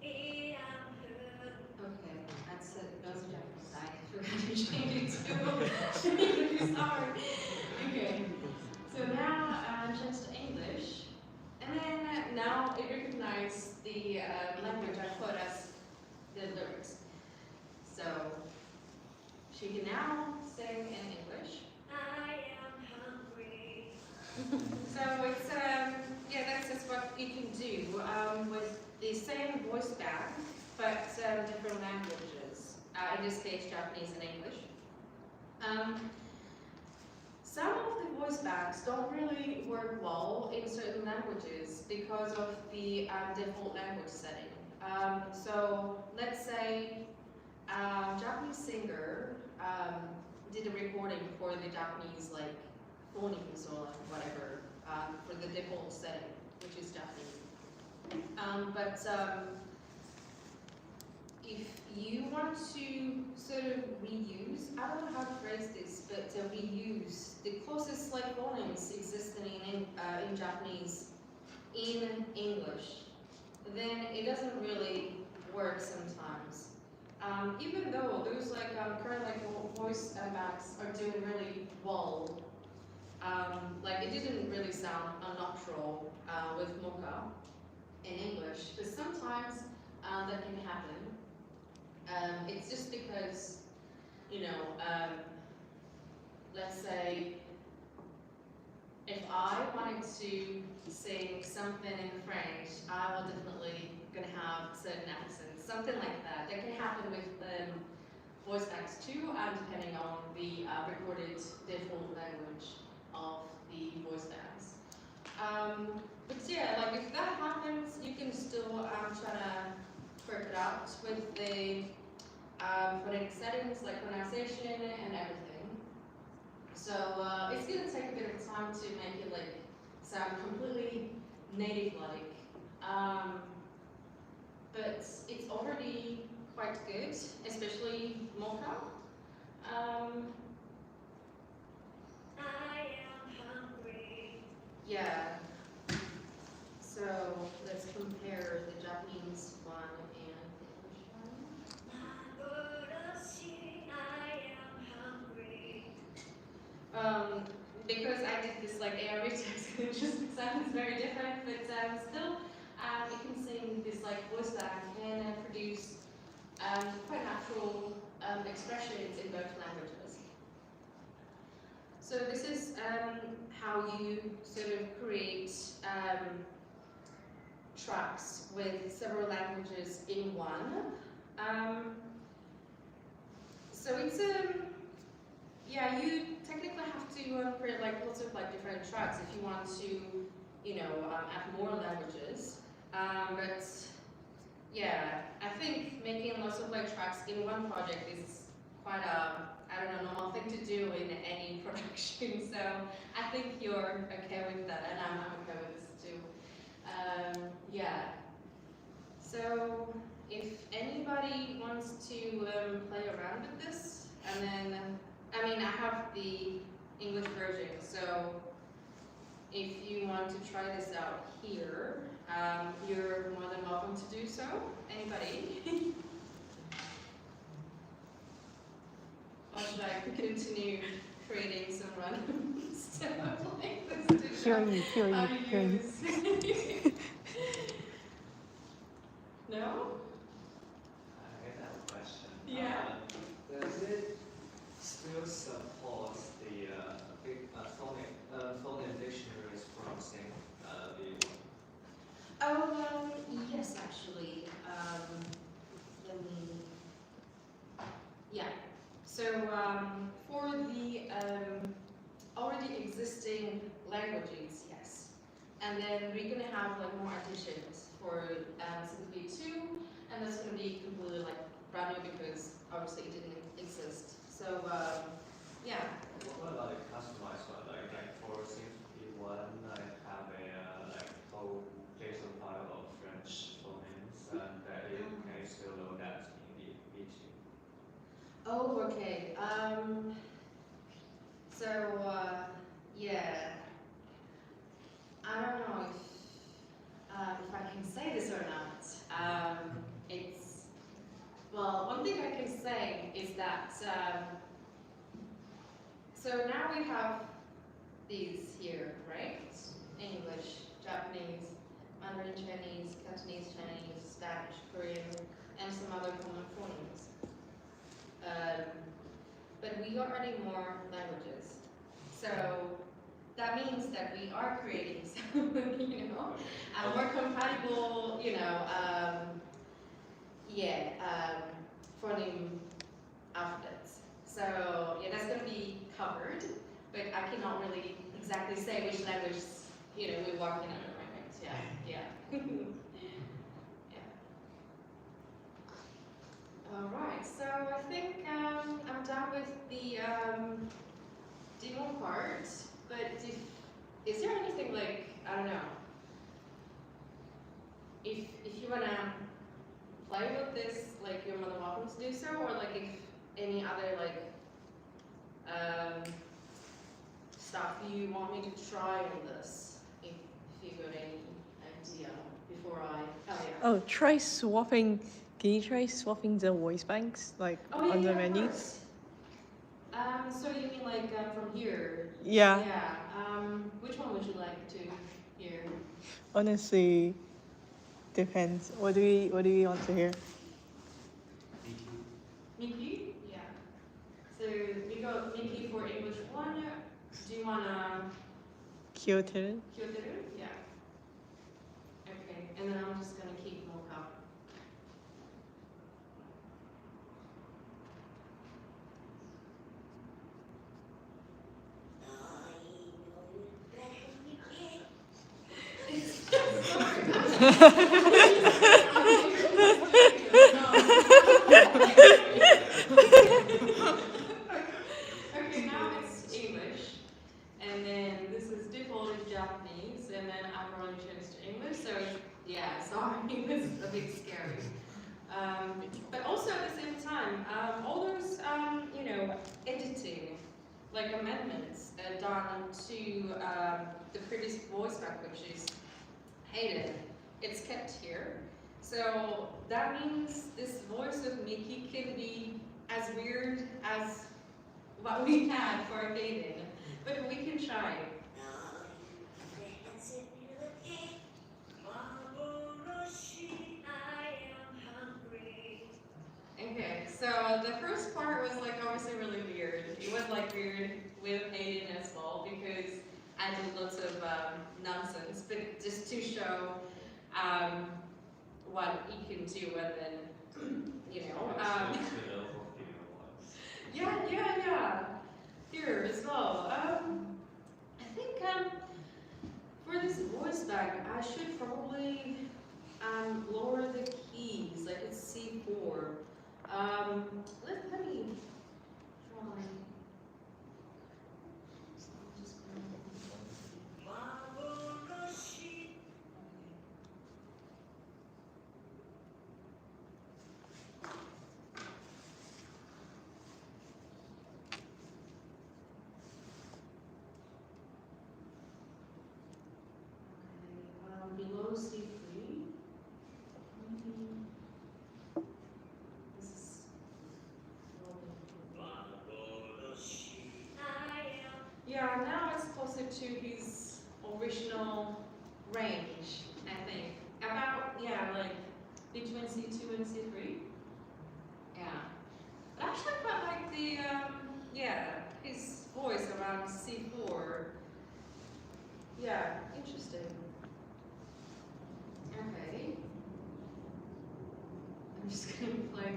And okay, that's it. Those are Japanese. I forgot to change it to sorry. Okay, so now just English, and then now it recognizes the language I put as the lyrics. So she can now sing in English. I am hungry. So it's yeah, that's just what you can do with the same voice band, but different languages. In this case, Japanese and English. Some of the voice bands don't really work well in certain languages because of the default language setting. So let's say Japanese singer did a recording for the Japanese like phonemes or whatever for the default setting, which is Japanese. If you want to sort of reuse, I don't know how to phrase this, but reuse the closest like phonemes existing in Japanese in English, then it doesn't really work sometimes. Even though those like current like voice bands are doing really well, like it didn't really sound unnatural with Mocha in English, but sometimes that can happen. It's just because, you know, let's say if I wanted to sing something in French, I will definitely gonna have certain accents, something like that. That can happen with voice bands too, depending on the recorded default language of the voice bands. But yeah, like if that happens, you can still try to work it out with the phonetic settings like pronunciation and everything. So it's gonna take a bit of time to make it like sound completely native-like. But it's already quite good, especially Mocha. I am hungry. Yeah. So let's compare the Japanese one and the English one. I am hungry. Because I did this like AR text, it just sounds very different, but still, you can sing this like voice that can produce quite natural expressions in both languages. So this is how you sort of create tracks with several languages in one. So it's yeah, you technically have to create like lots of like different tracks if you want to, you know, add more languages. But yeah, I think making lots of like tracks in one project is quite a, I don't know, normal thing to do in any production. So I think you're okay with that, and I'm okay with this too. Yeah. So if anybody wants to play around with this, and then, I mean, I have the English version, so if you want to try this out here, you're more than welcome to do so. Anybody? Or should I continue creating some random stuff like this? Hear you, hear you, How do hear you. use- No? I have a question. Yeah. Does it still support the phonic dictionaries from same view? Oh, yes, actually. Let me. Yeah. So for the already existing languages, yes. And then we're gonna have like more additions for simply 2, and that's gonna be completely like brand new because obviously it didn't exist. So yeah. What about the customized one? Like for Symphony 1, I have a like whole JSON file of French phonemes, and it can still load that in the V2. Oh, okay. So yeah. I don't know if I can say this or not. It's, well, one thing I can say is that, so now we have these here, right? English, Japanese, Mandarin Chinese, Cantonese Chinese, Spanish, Korean, and some other common phonemes. But we are adding more languages. So that means that we are creating some, you know, more compatible, you know, phoneme alphabets. So yeah, that's going to be covered, but I cannot really exactly say which language, you know, we're working on it right now. Yeah, yeah. Yeah. All right, so I think I'm done with the demo part. But is there anything like, I don't know, if you wanna play with this, like you're more than welcome to do so, or like if any other like stuff you want me to try on this, if you got any idea before I, oh yeah. Oh, try swapping. Can you try swapping the voice banks like Oh yeah, on the yeah, of menu? course. So you mean like from here? Yeah. Yeah. Which one would you like to hear? Honestly, depends. What do we want to hear? Mickey? Yeah. So we got Mickey for English 1. Do you wanna Kyoto. Kyoto? Yeah. Okay. And then I'm just gonna keep Mocha. Okay, now it's English, and then this is default is Japanese, and then I'm going to change to English. So yeah, sorry, it was a bit scary. But also at the same time, all those you know, editing, like amendments done to the previous voice back, which is Hayden, it's kept here. So that means this voice of Mickey can be as weird as what we had for Hayden, but we can try. Okay, so the first part was like obviously really weird. It was like weird with Hayden as I did lots of nonsense, but just to show what you can do, and then yeah. Here as well. I think for this voice back, I should probably lower the keys, like it's C4. Let me try. Below C3. This is yeah, now it's closer to his original range, I think. About, yeah, like between C2 and C3. Yeah. But I actually quite like the, his voice around C4. Yeah, interesting. Okay. I'm just gonna play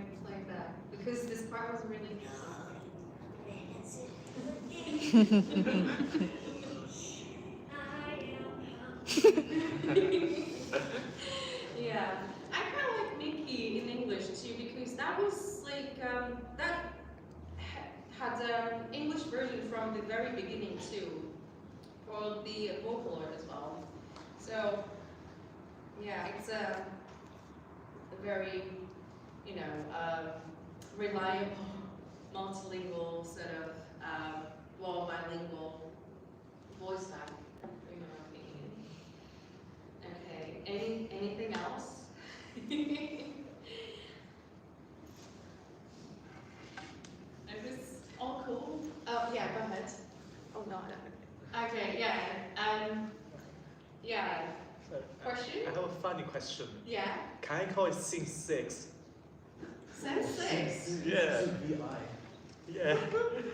back because this part was really yeah. I kind of like Mickey in English too because that was like that had an English version from the very beginning too, for the vocal art as well. So yeah, it's a very, reliable, multilingual sort of, bilingual voice back, in my opinion. Okay, anything else? Is this all cool? Oh, yeah, go ahead. Oh no. Okay, yeah, yeah. Question? I have a funny question. Yeah. Can I call it Scene 6? Sense 6. Yeah. Yeah.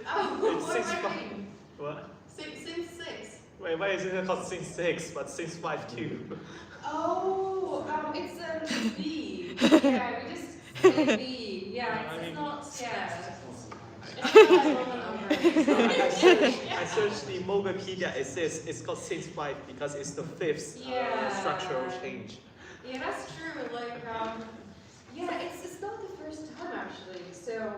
Oh, It's what six do I five. mean? What? Sense 6. Wait, why is it called Scene 6 but Scene 5 too? Oh, it's a B. Yeah, we just say B. Yeah, I it's mean- not, yeah. It's not like Roman numbers. I searched the Mogopedia, it says it's called Scene 5 because it's the fifth Yeah. structural change. Yeah, that's true. Like, yeah, it's not the first time actually. So,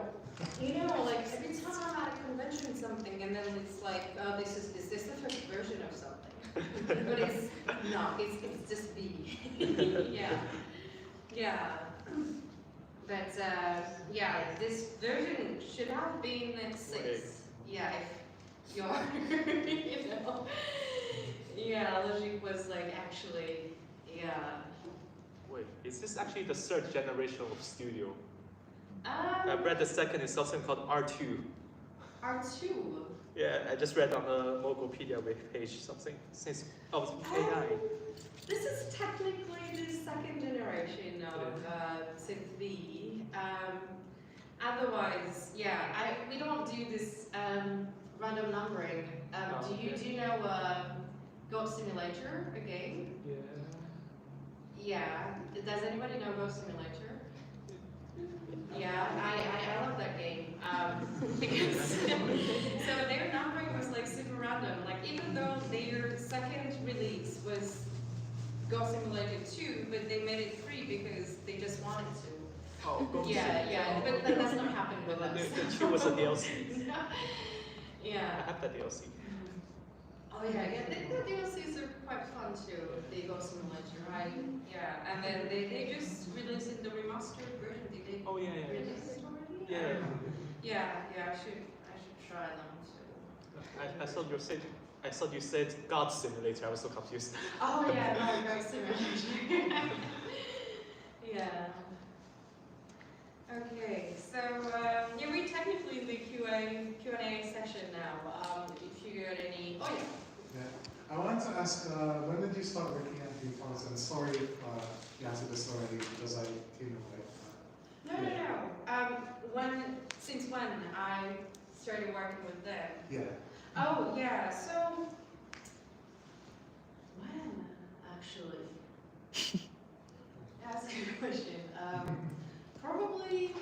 like every time I'm at a convention or something, and then it's like, oh, is this the first version of something? But it's not. It's just B. Yeah. But yeah, this version should have been at 6. Wait. Yeah, if your, yeah, logic was like actually, yeah. Wait, is this actually the third generation of studio? I Um, read the second is something called R2. R2. Yeah, I just read on the Mogopedia page something. Since AI. This is technically the second generation of Synth V. Otherwise, yeah, we don't do this random numbering. Do you know Goat Simulator, a game? Yeah. Does anybody know Goat Simulator? Yeah, I love that game. Because so their numbering was like super random. Like even though their second release was Go Simulator 2, but they made it free because they just wanted to. Oh, Go Yeah, but that does not happen with us. The 2 was a DLC. Yeah. I have that DLC. Oh yeah, the DLCs are quite fun too. The Go Simulator, right? Yeah, and then they just released the remastered version. Did they Oh yeah, release it already? yeah. Yeah. I should try them too. I thought you said God Simulator. I was so confused. Oh yeah, no, Go Simulator. Yeah. Okay, so yeah, we're technically in the Q&A session now. If you got any, oh yeah. Yeah. I wanted to ask, when did you start working at Dreamtonics? And sorry if you answered this already because I came in late. No. Since when I started working with them? Yeah. Oh yeah, so Actually, that's a good question. Probably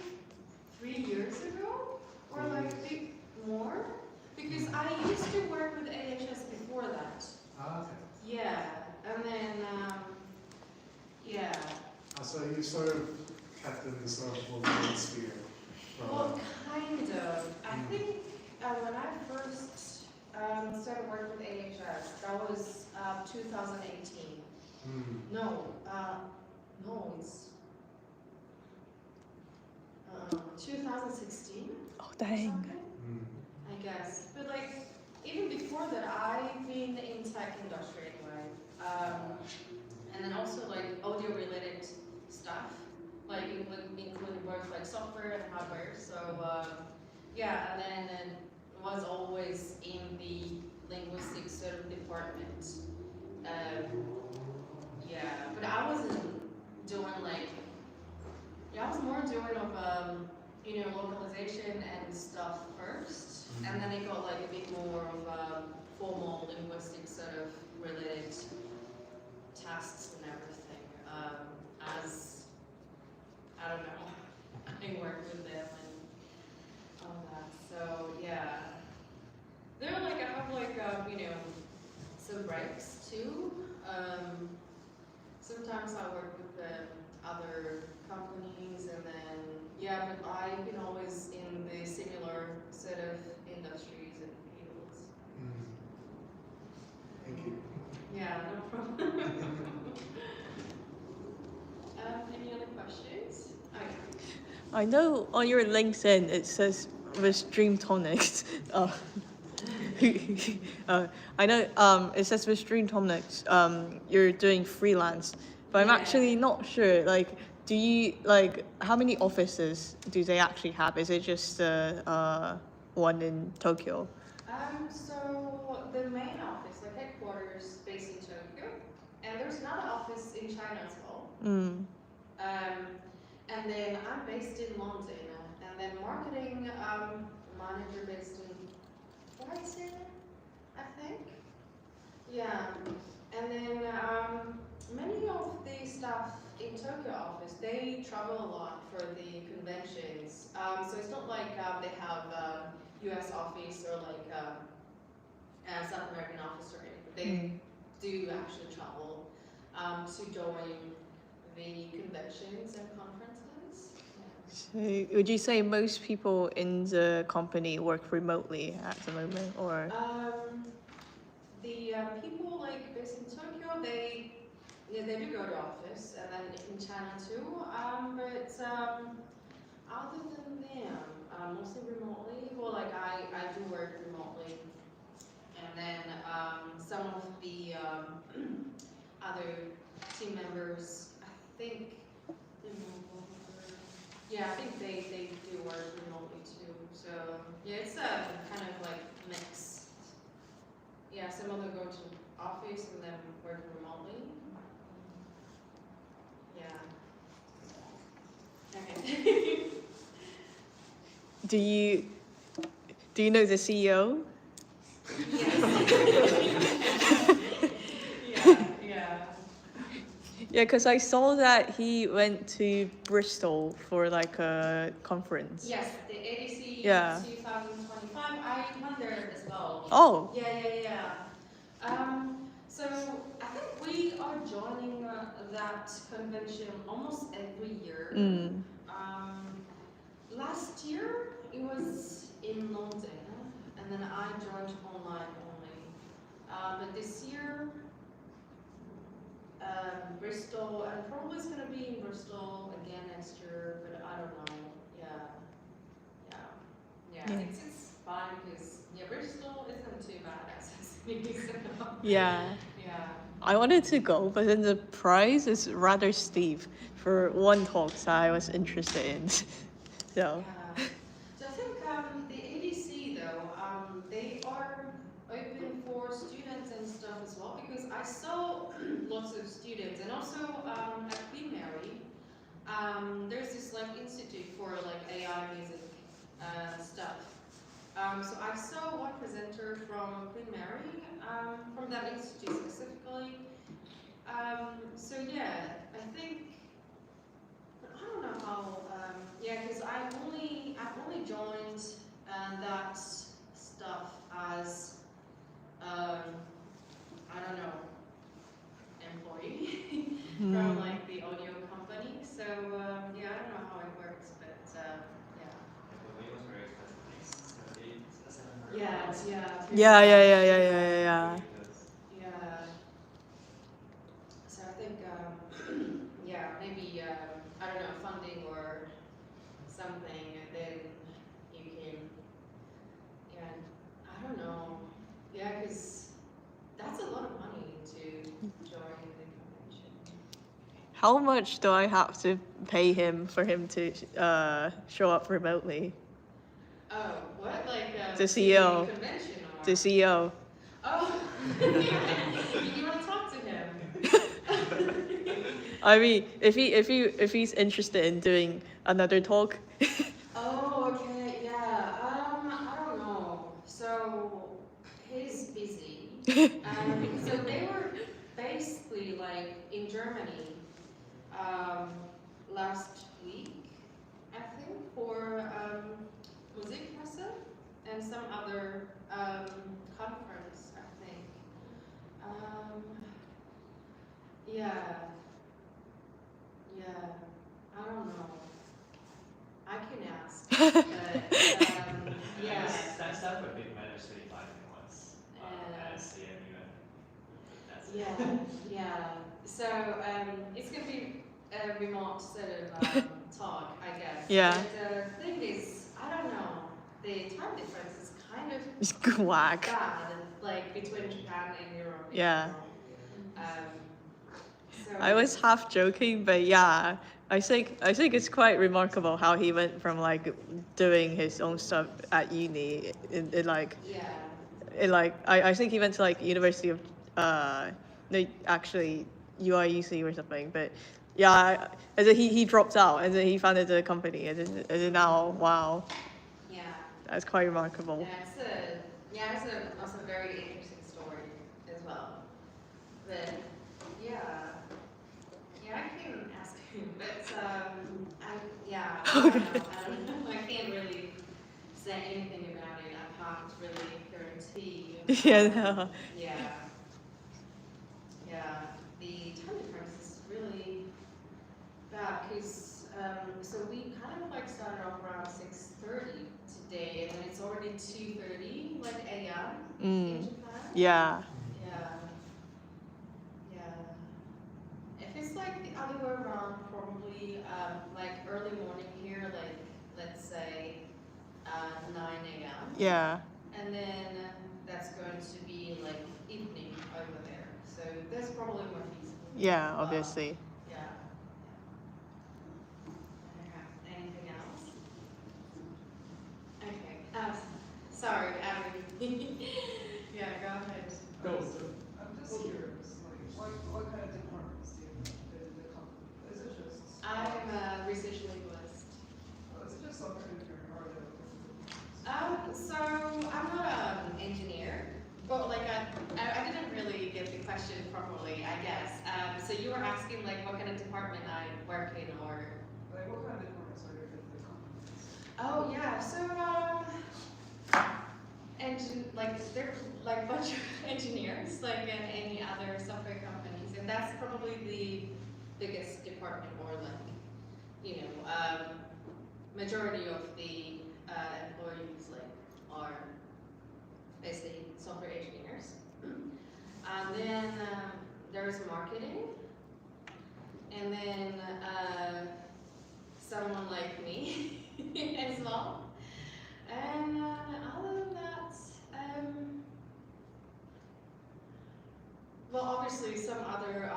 3 years ago, or like a bit more, because I used to work with AHS before that. Okay. Yeah, and then yeah. So you sort of kept in the sort of movement sphere for a Well, while. kind of. I think when I first started working with AHS, that was 2018. No, no, it's 2016. Oh, dang. Something, I guess. But like, even before that, I've been in tech industry anyway. And then also like audio related stuff, like including both like software and hardware. So yeah, and then was always in the linguistics sort of department. Yeah, but I wasn't doing like, yeah, I was more doing of localization and stuff first, and then it got like a bit more of formal linguistic sort of related tasks and everything. As I don't know, I work with them and all that. So yeah, there like I have like some breaks too. Sometimes I work with other companies, and then yeah, but I've been always in the similar sort of industries and fields. Thank you. Yeah, no problem. Any other questions? Okay. I know on your LinkedIn it says with Dreamtonics. I know it says with Dreamtonics you're doing freelance, but I'm Yeah. actually not sure. Like, do you how many offices do they actually have? Is it just one in Tokyo? So the main office, like headquarters, based in Tokyo, and there's another office in China as well. And then I'm based in London, and then marketing manager based in Brighton, I think. Yeah, and then many of the staff in Tokyo office, they travel a lot for the conventions. So it's not like they have US office or like South American office or anything. They do actually travel to join the conventions and conferences. Yeah. So would you say most people in the company work remotely at the moment, or? The people like based in Tokyo, they do go to office, and then in China too. But other than them, mostly remotely. Well, like I do work remotely, and then some of the other team members, I think, yeah, I think they do work remotely too. So yeah, it's a kind of like mix. Yeah, some of them go to office and then work remotely. Yeah. Okay. Do you know the CEO? Yeah. Yeah, because I saw that he went to Bristol for like a conference. Yes, the ADC Yeah. 2025. I went there as well. Oh. Yeah. So I think we are joining that convention almost every year. Last year it was in London, and then I joined online only. But this year, Bristol, and probably it's gonna be in Bristol again next year, but I don't know. Yeah. Yeah. It's fine because Bristol isn't too bad as Sydney. So. Yeah. Yeah. I wanted to go, but then the price is rather steep for one talk that I was interested in. So. Yeah. So I think the ADC though, they are open for students and stuff as well, because I saw lots of students, and also at Queen Mary, there's this like institute for like AI music stuff. So I saw one presenter from Queen Mary, from that institute specifically, So yeah, I think, but I don't know how. Yeah, because I've only joined that stuff as I don't know, employee from like the audio company. So yeah, I don't know how it works, but yeah. The way was very expensive, like 700. Yeah, it's, yeah. Yeah. Yeah. So I think, yeah, maybe, I don't know, funding or something, and then you can, yeah, I don't know. Yeah, because that's a lot of money to join the convention. How much do I have to pay him for him to show up remotely? Oh, what? Like, The to CEO. the convention or? The CEO. Oh, you want to talk to him? I mean, if he's interested in doing another talk. Oh, okay, yeah. I don't know. So he's busy. So they were basically like in Germany last week, I think, for Musikmesse and some other conference, I think. Yeah, yeah. I don't know. I can ask, but yeah. That's not for big managers 35 once. Yeah. As CMU and that's it. Yeah, yeah. So it's gonna be a remote sort of talk, I guess. Yeah. But the thing is, I don't know. The time difference is kind of It's whack. bad, like between Japan and Europe. in Yeah. general. So I was half joking, but yeah, I think it's quite remarkable how he went from like doing his own stuff at uni in like yeah, I think he went to like University of no, actually UIUC or something, but yeah, and then he dropped out and then he founded a company and then now wow, yeah. that's quite remarkable. It's also a very interesting story as well. But yeah, yeah, I can ask him, but I don't know. I can't really say anything about it. I can't really guarantee. Yeah, no. Yeah, yeah. The time difference is really bad because so we kind of like started off around 6:30 today, and then it's already 2:30 like a.m. in Japan. Yeah. Yeah. Yeah. If it's like the other way around, probably like early morning here, like let's say 9 a.m. Yeah. And then that's going to be like evening over there. So that's probably more feasible. Yeah, obviously. Yeah. Okay. Anything else? Okay. Sorry, Abby. Yeah, go ahead. Go. I'm just curious, like, what kind of departments do you have in the company? Is it just? I'm a research linguist. Is it just software engineering or are there different departments? So I'm not an engineer, but like I didn't really get the question properly, I guess. So you were asking like what kind of department I work in, or? Like, what kind of departments are there in the company? Oh yeah, so like they're like a bunch of engineers, like in any other software companies, and that's probably the biggest department, or like, you know, majority of the employees like are basically software engineers. And then there's marketing, and then someone like me as well. And other than that, well, obviously some other,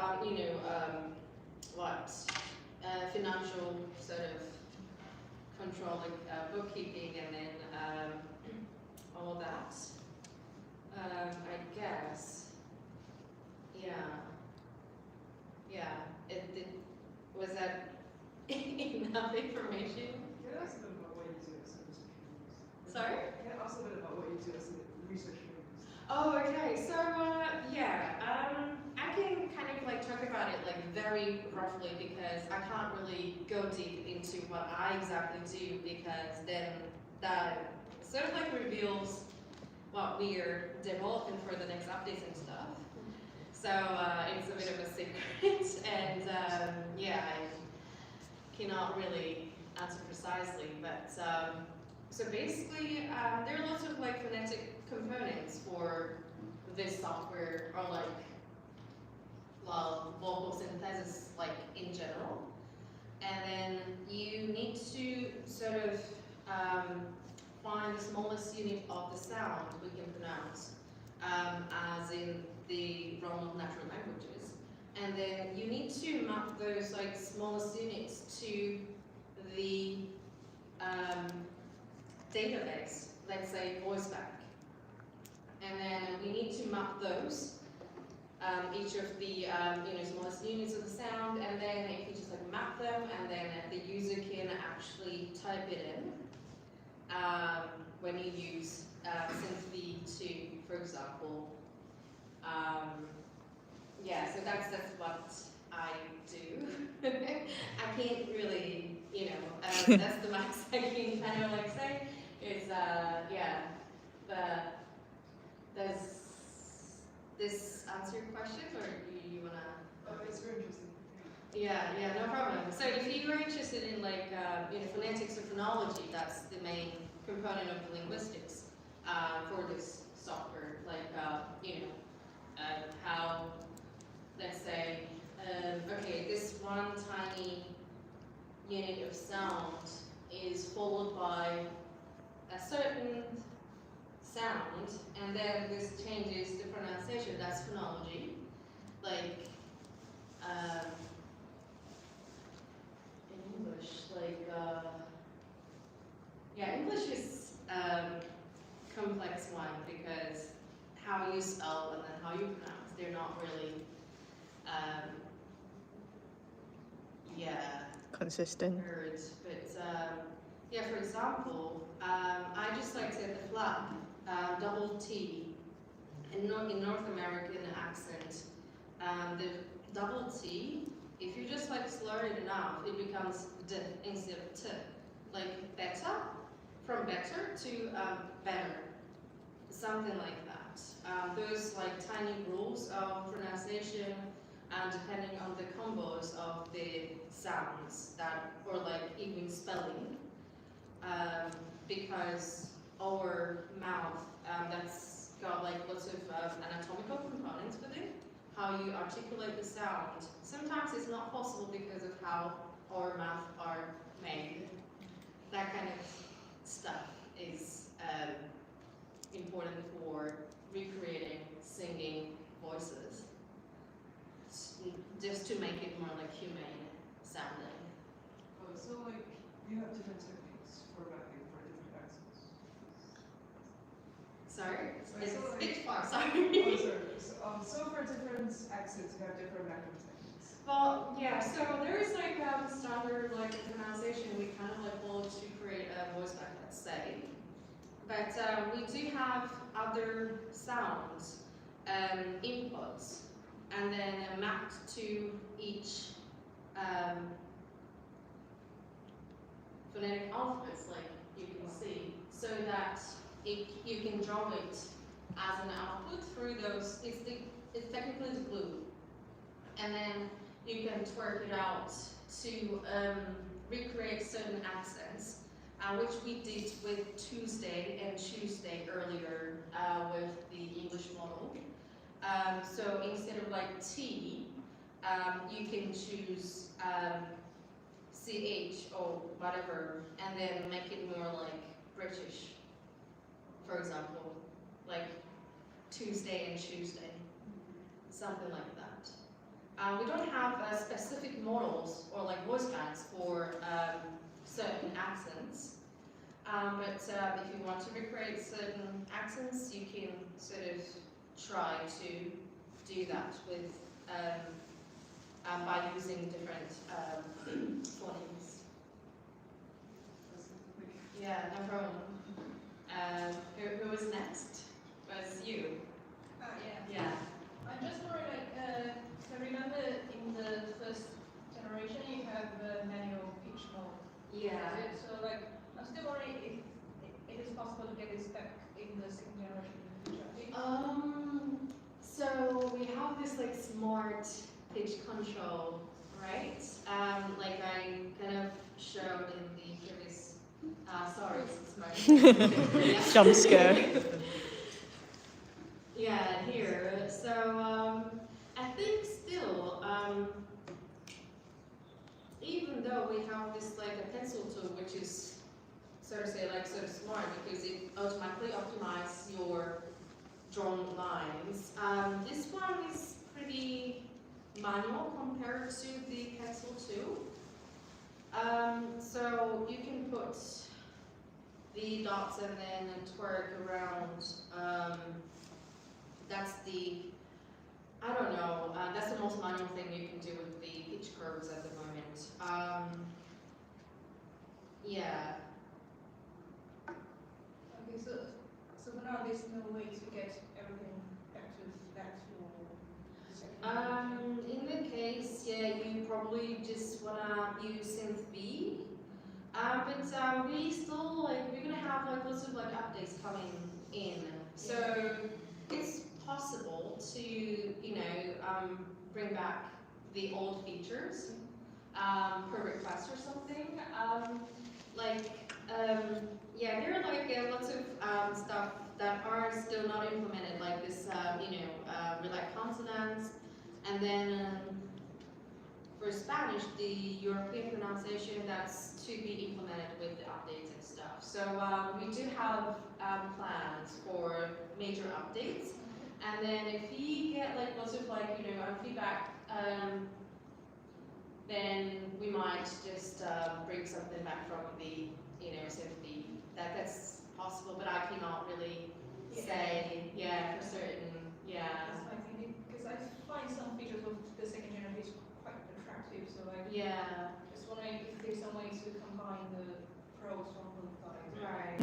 financial sort of control, like bookkeeping, and then all that. I guess. Yeah. Yeah. Was that enough information? Can I ask a bit about what you do as a research linguist? Sorry? Can I ask a bit about what you do as a research linguist? Oh, okay. So, I can kind of like talk about it like very roughly because I can't really go deep into what I exactly do because then that sort of like reveals what we're developing for the next updates and stuff. So it's a bit of a secret and yeah, I cannot really answer precisely, but so basically there are lots of like phonetic components for this software or like well, vocal synthesis like in general. And then you need to sort of find the smallest unit of the sound we can pronounce, as in the realm of natural languages. And then you need to map those like smallest units to the database, let's say VoiceBack. And then we need to map those, each of the smallest units of the sound, and then if you just like map them, and then the user can actually type it in when you use Synth 2, for example. Yeah, so that's what I do. I can't really, that's the max I can kind of like say. Is yeah, but does this answer your question, or do you wanna? Oh, it's very interesting. Yeah, no problem. So if you are interested in like phonetics or phonology, that's the main component of the linguistics for this software. Like how, let's say, okay, this one tiny unit of sound is followed by a certain sound, and then this changes the pronunciation. That's phonology. Like in English, like yeah, English is complex one because how you spell and then how you pronounce, they're not really yeah, Consistent. heard. But yeah, for example, I just like to the flap, double T. In North American accent, the double T, if you just like slur it enough, it becomes D instead of T. Like better, from better to better, something like that. Those like tiny rules of pronunciation, and depending on the combos of the sounds that, or like even spelling, because our mouth, that's got like lots of anatomical components within, how you articulate the sound. Sometimes it's not possible because of how our mouth are made. That kind of stuff is important for recreating singing voices, just to make it more like humane sounding. Oh, so like you have different techniques for mapping for different accents. Sorry, So it's like- a bit far, Oh, sorry. sorry. So for different accents, you have different mapping techniques. Well, yeah, so there is like standard like pronunciation we kind of like follow to create a voice back, let's say. But we do have other sounds, inputs, and then mapped to each phonetic alphabets, like you can see, so that you can draw it as an output through those. It's technically the glue, and then you can twerk it out to recreate certain accents, which we did with Tuesday and Tuesday earlier with the English model. So instead of like T, you can choose CH or whatever, and then make it more like British, for example, like Tuesday and Tuesday, something like that. We don't have specific models or like voice banks for certain accents, but if you want to recreate certain accents, you can sort of try to do that with by using different phonemes. Yeah, no problem. Who was next? Was you? Yeah. Yeah. I'm just more like I remember in the first generation you have the manual pitch mode. Yeah. Is it? So like, I'm still wondering if it is possible to get this back in the second generation pitch. So we have this like smart pitch control, right? Like I kind of showed in the previous. Sorry, it's smart. Yeah. Jump scare. Yeah, here. So I think still, even though we have this like a pencil tool, which is sort of say like sort of smart because it automatically optimizes your drawn lines. This one is pretty manual compared to the pencil tool. So you can put the dots and then twerk around. That's the, I don't know, that's the most manual thing you can do with the pitch curves at the moment. Yeah. Okay, so for now there's no way to get everything back to that to In the case, yeah, you probably just wanna use synth V. But we still like we're gonna have like lots of like updates coming in, so it's possible to bring back the old features per request or something. Yeah, there are like lots of stuff that are still not implemented, like this relaxed consonants, and then for Spanish, the European pronunciation that's to be implemented with the updates and stuff. So we do have plans for major updates, and then if we get like lots of feedback, then we might just bring something back from the symphony. That's possible, but I cannot really say for certain. Yeah. That's my thinking, because I find some features of the second generation quite attractive, so Yeah. just wondering if there's some ways to combine the pros from both sides. Right.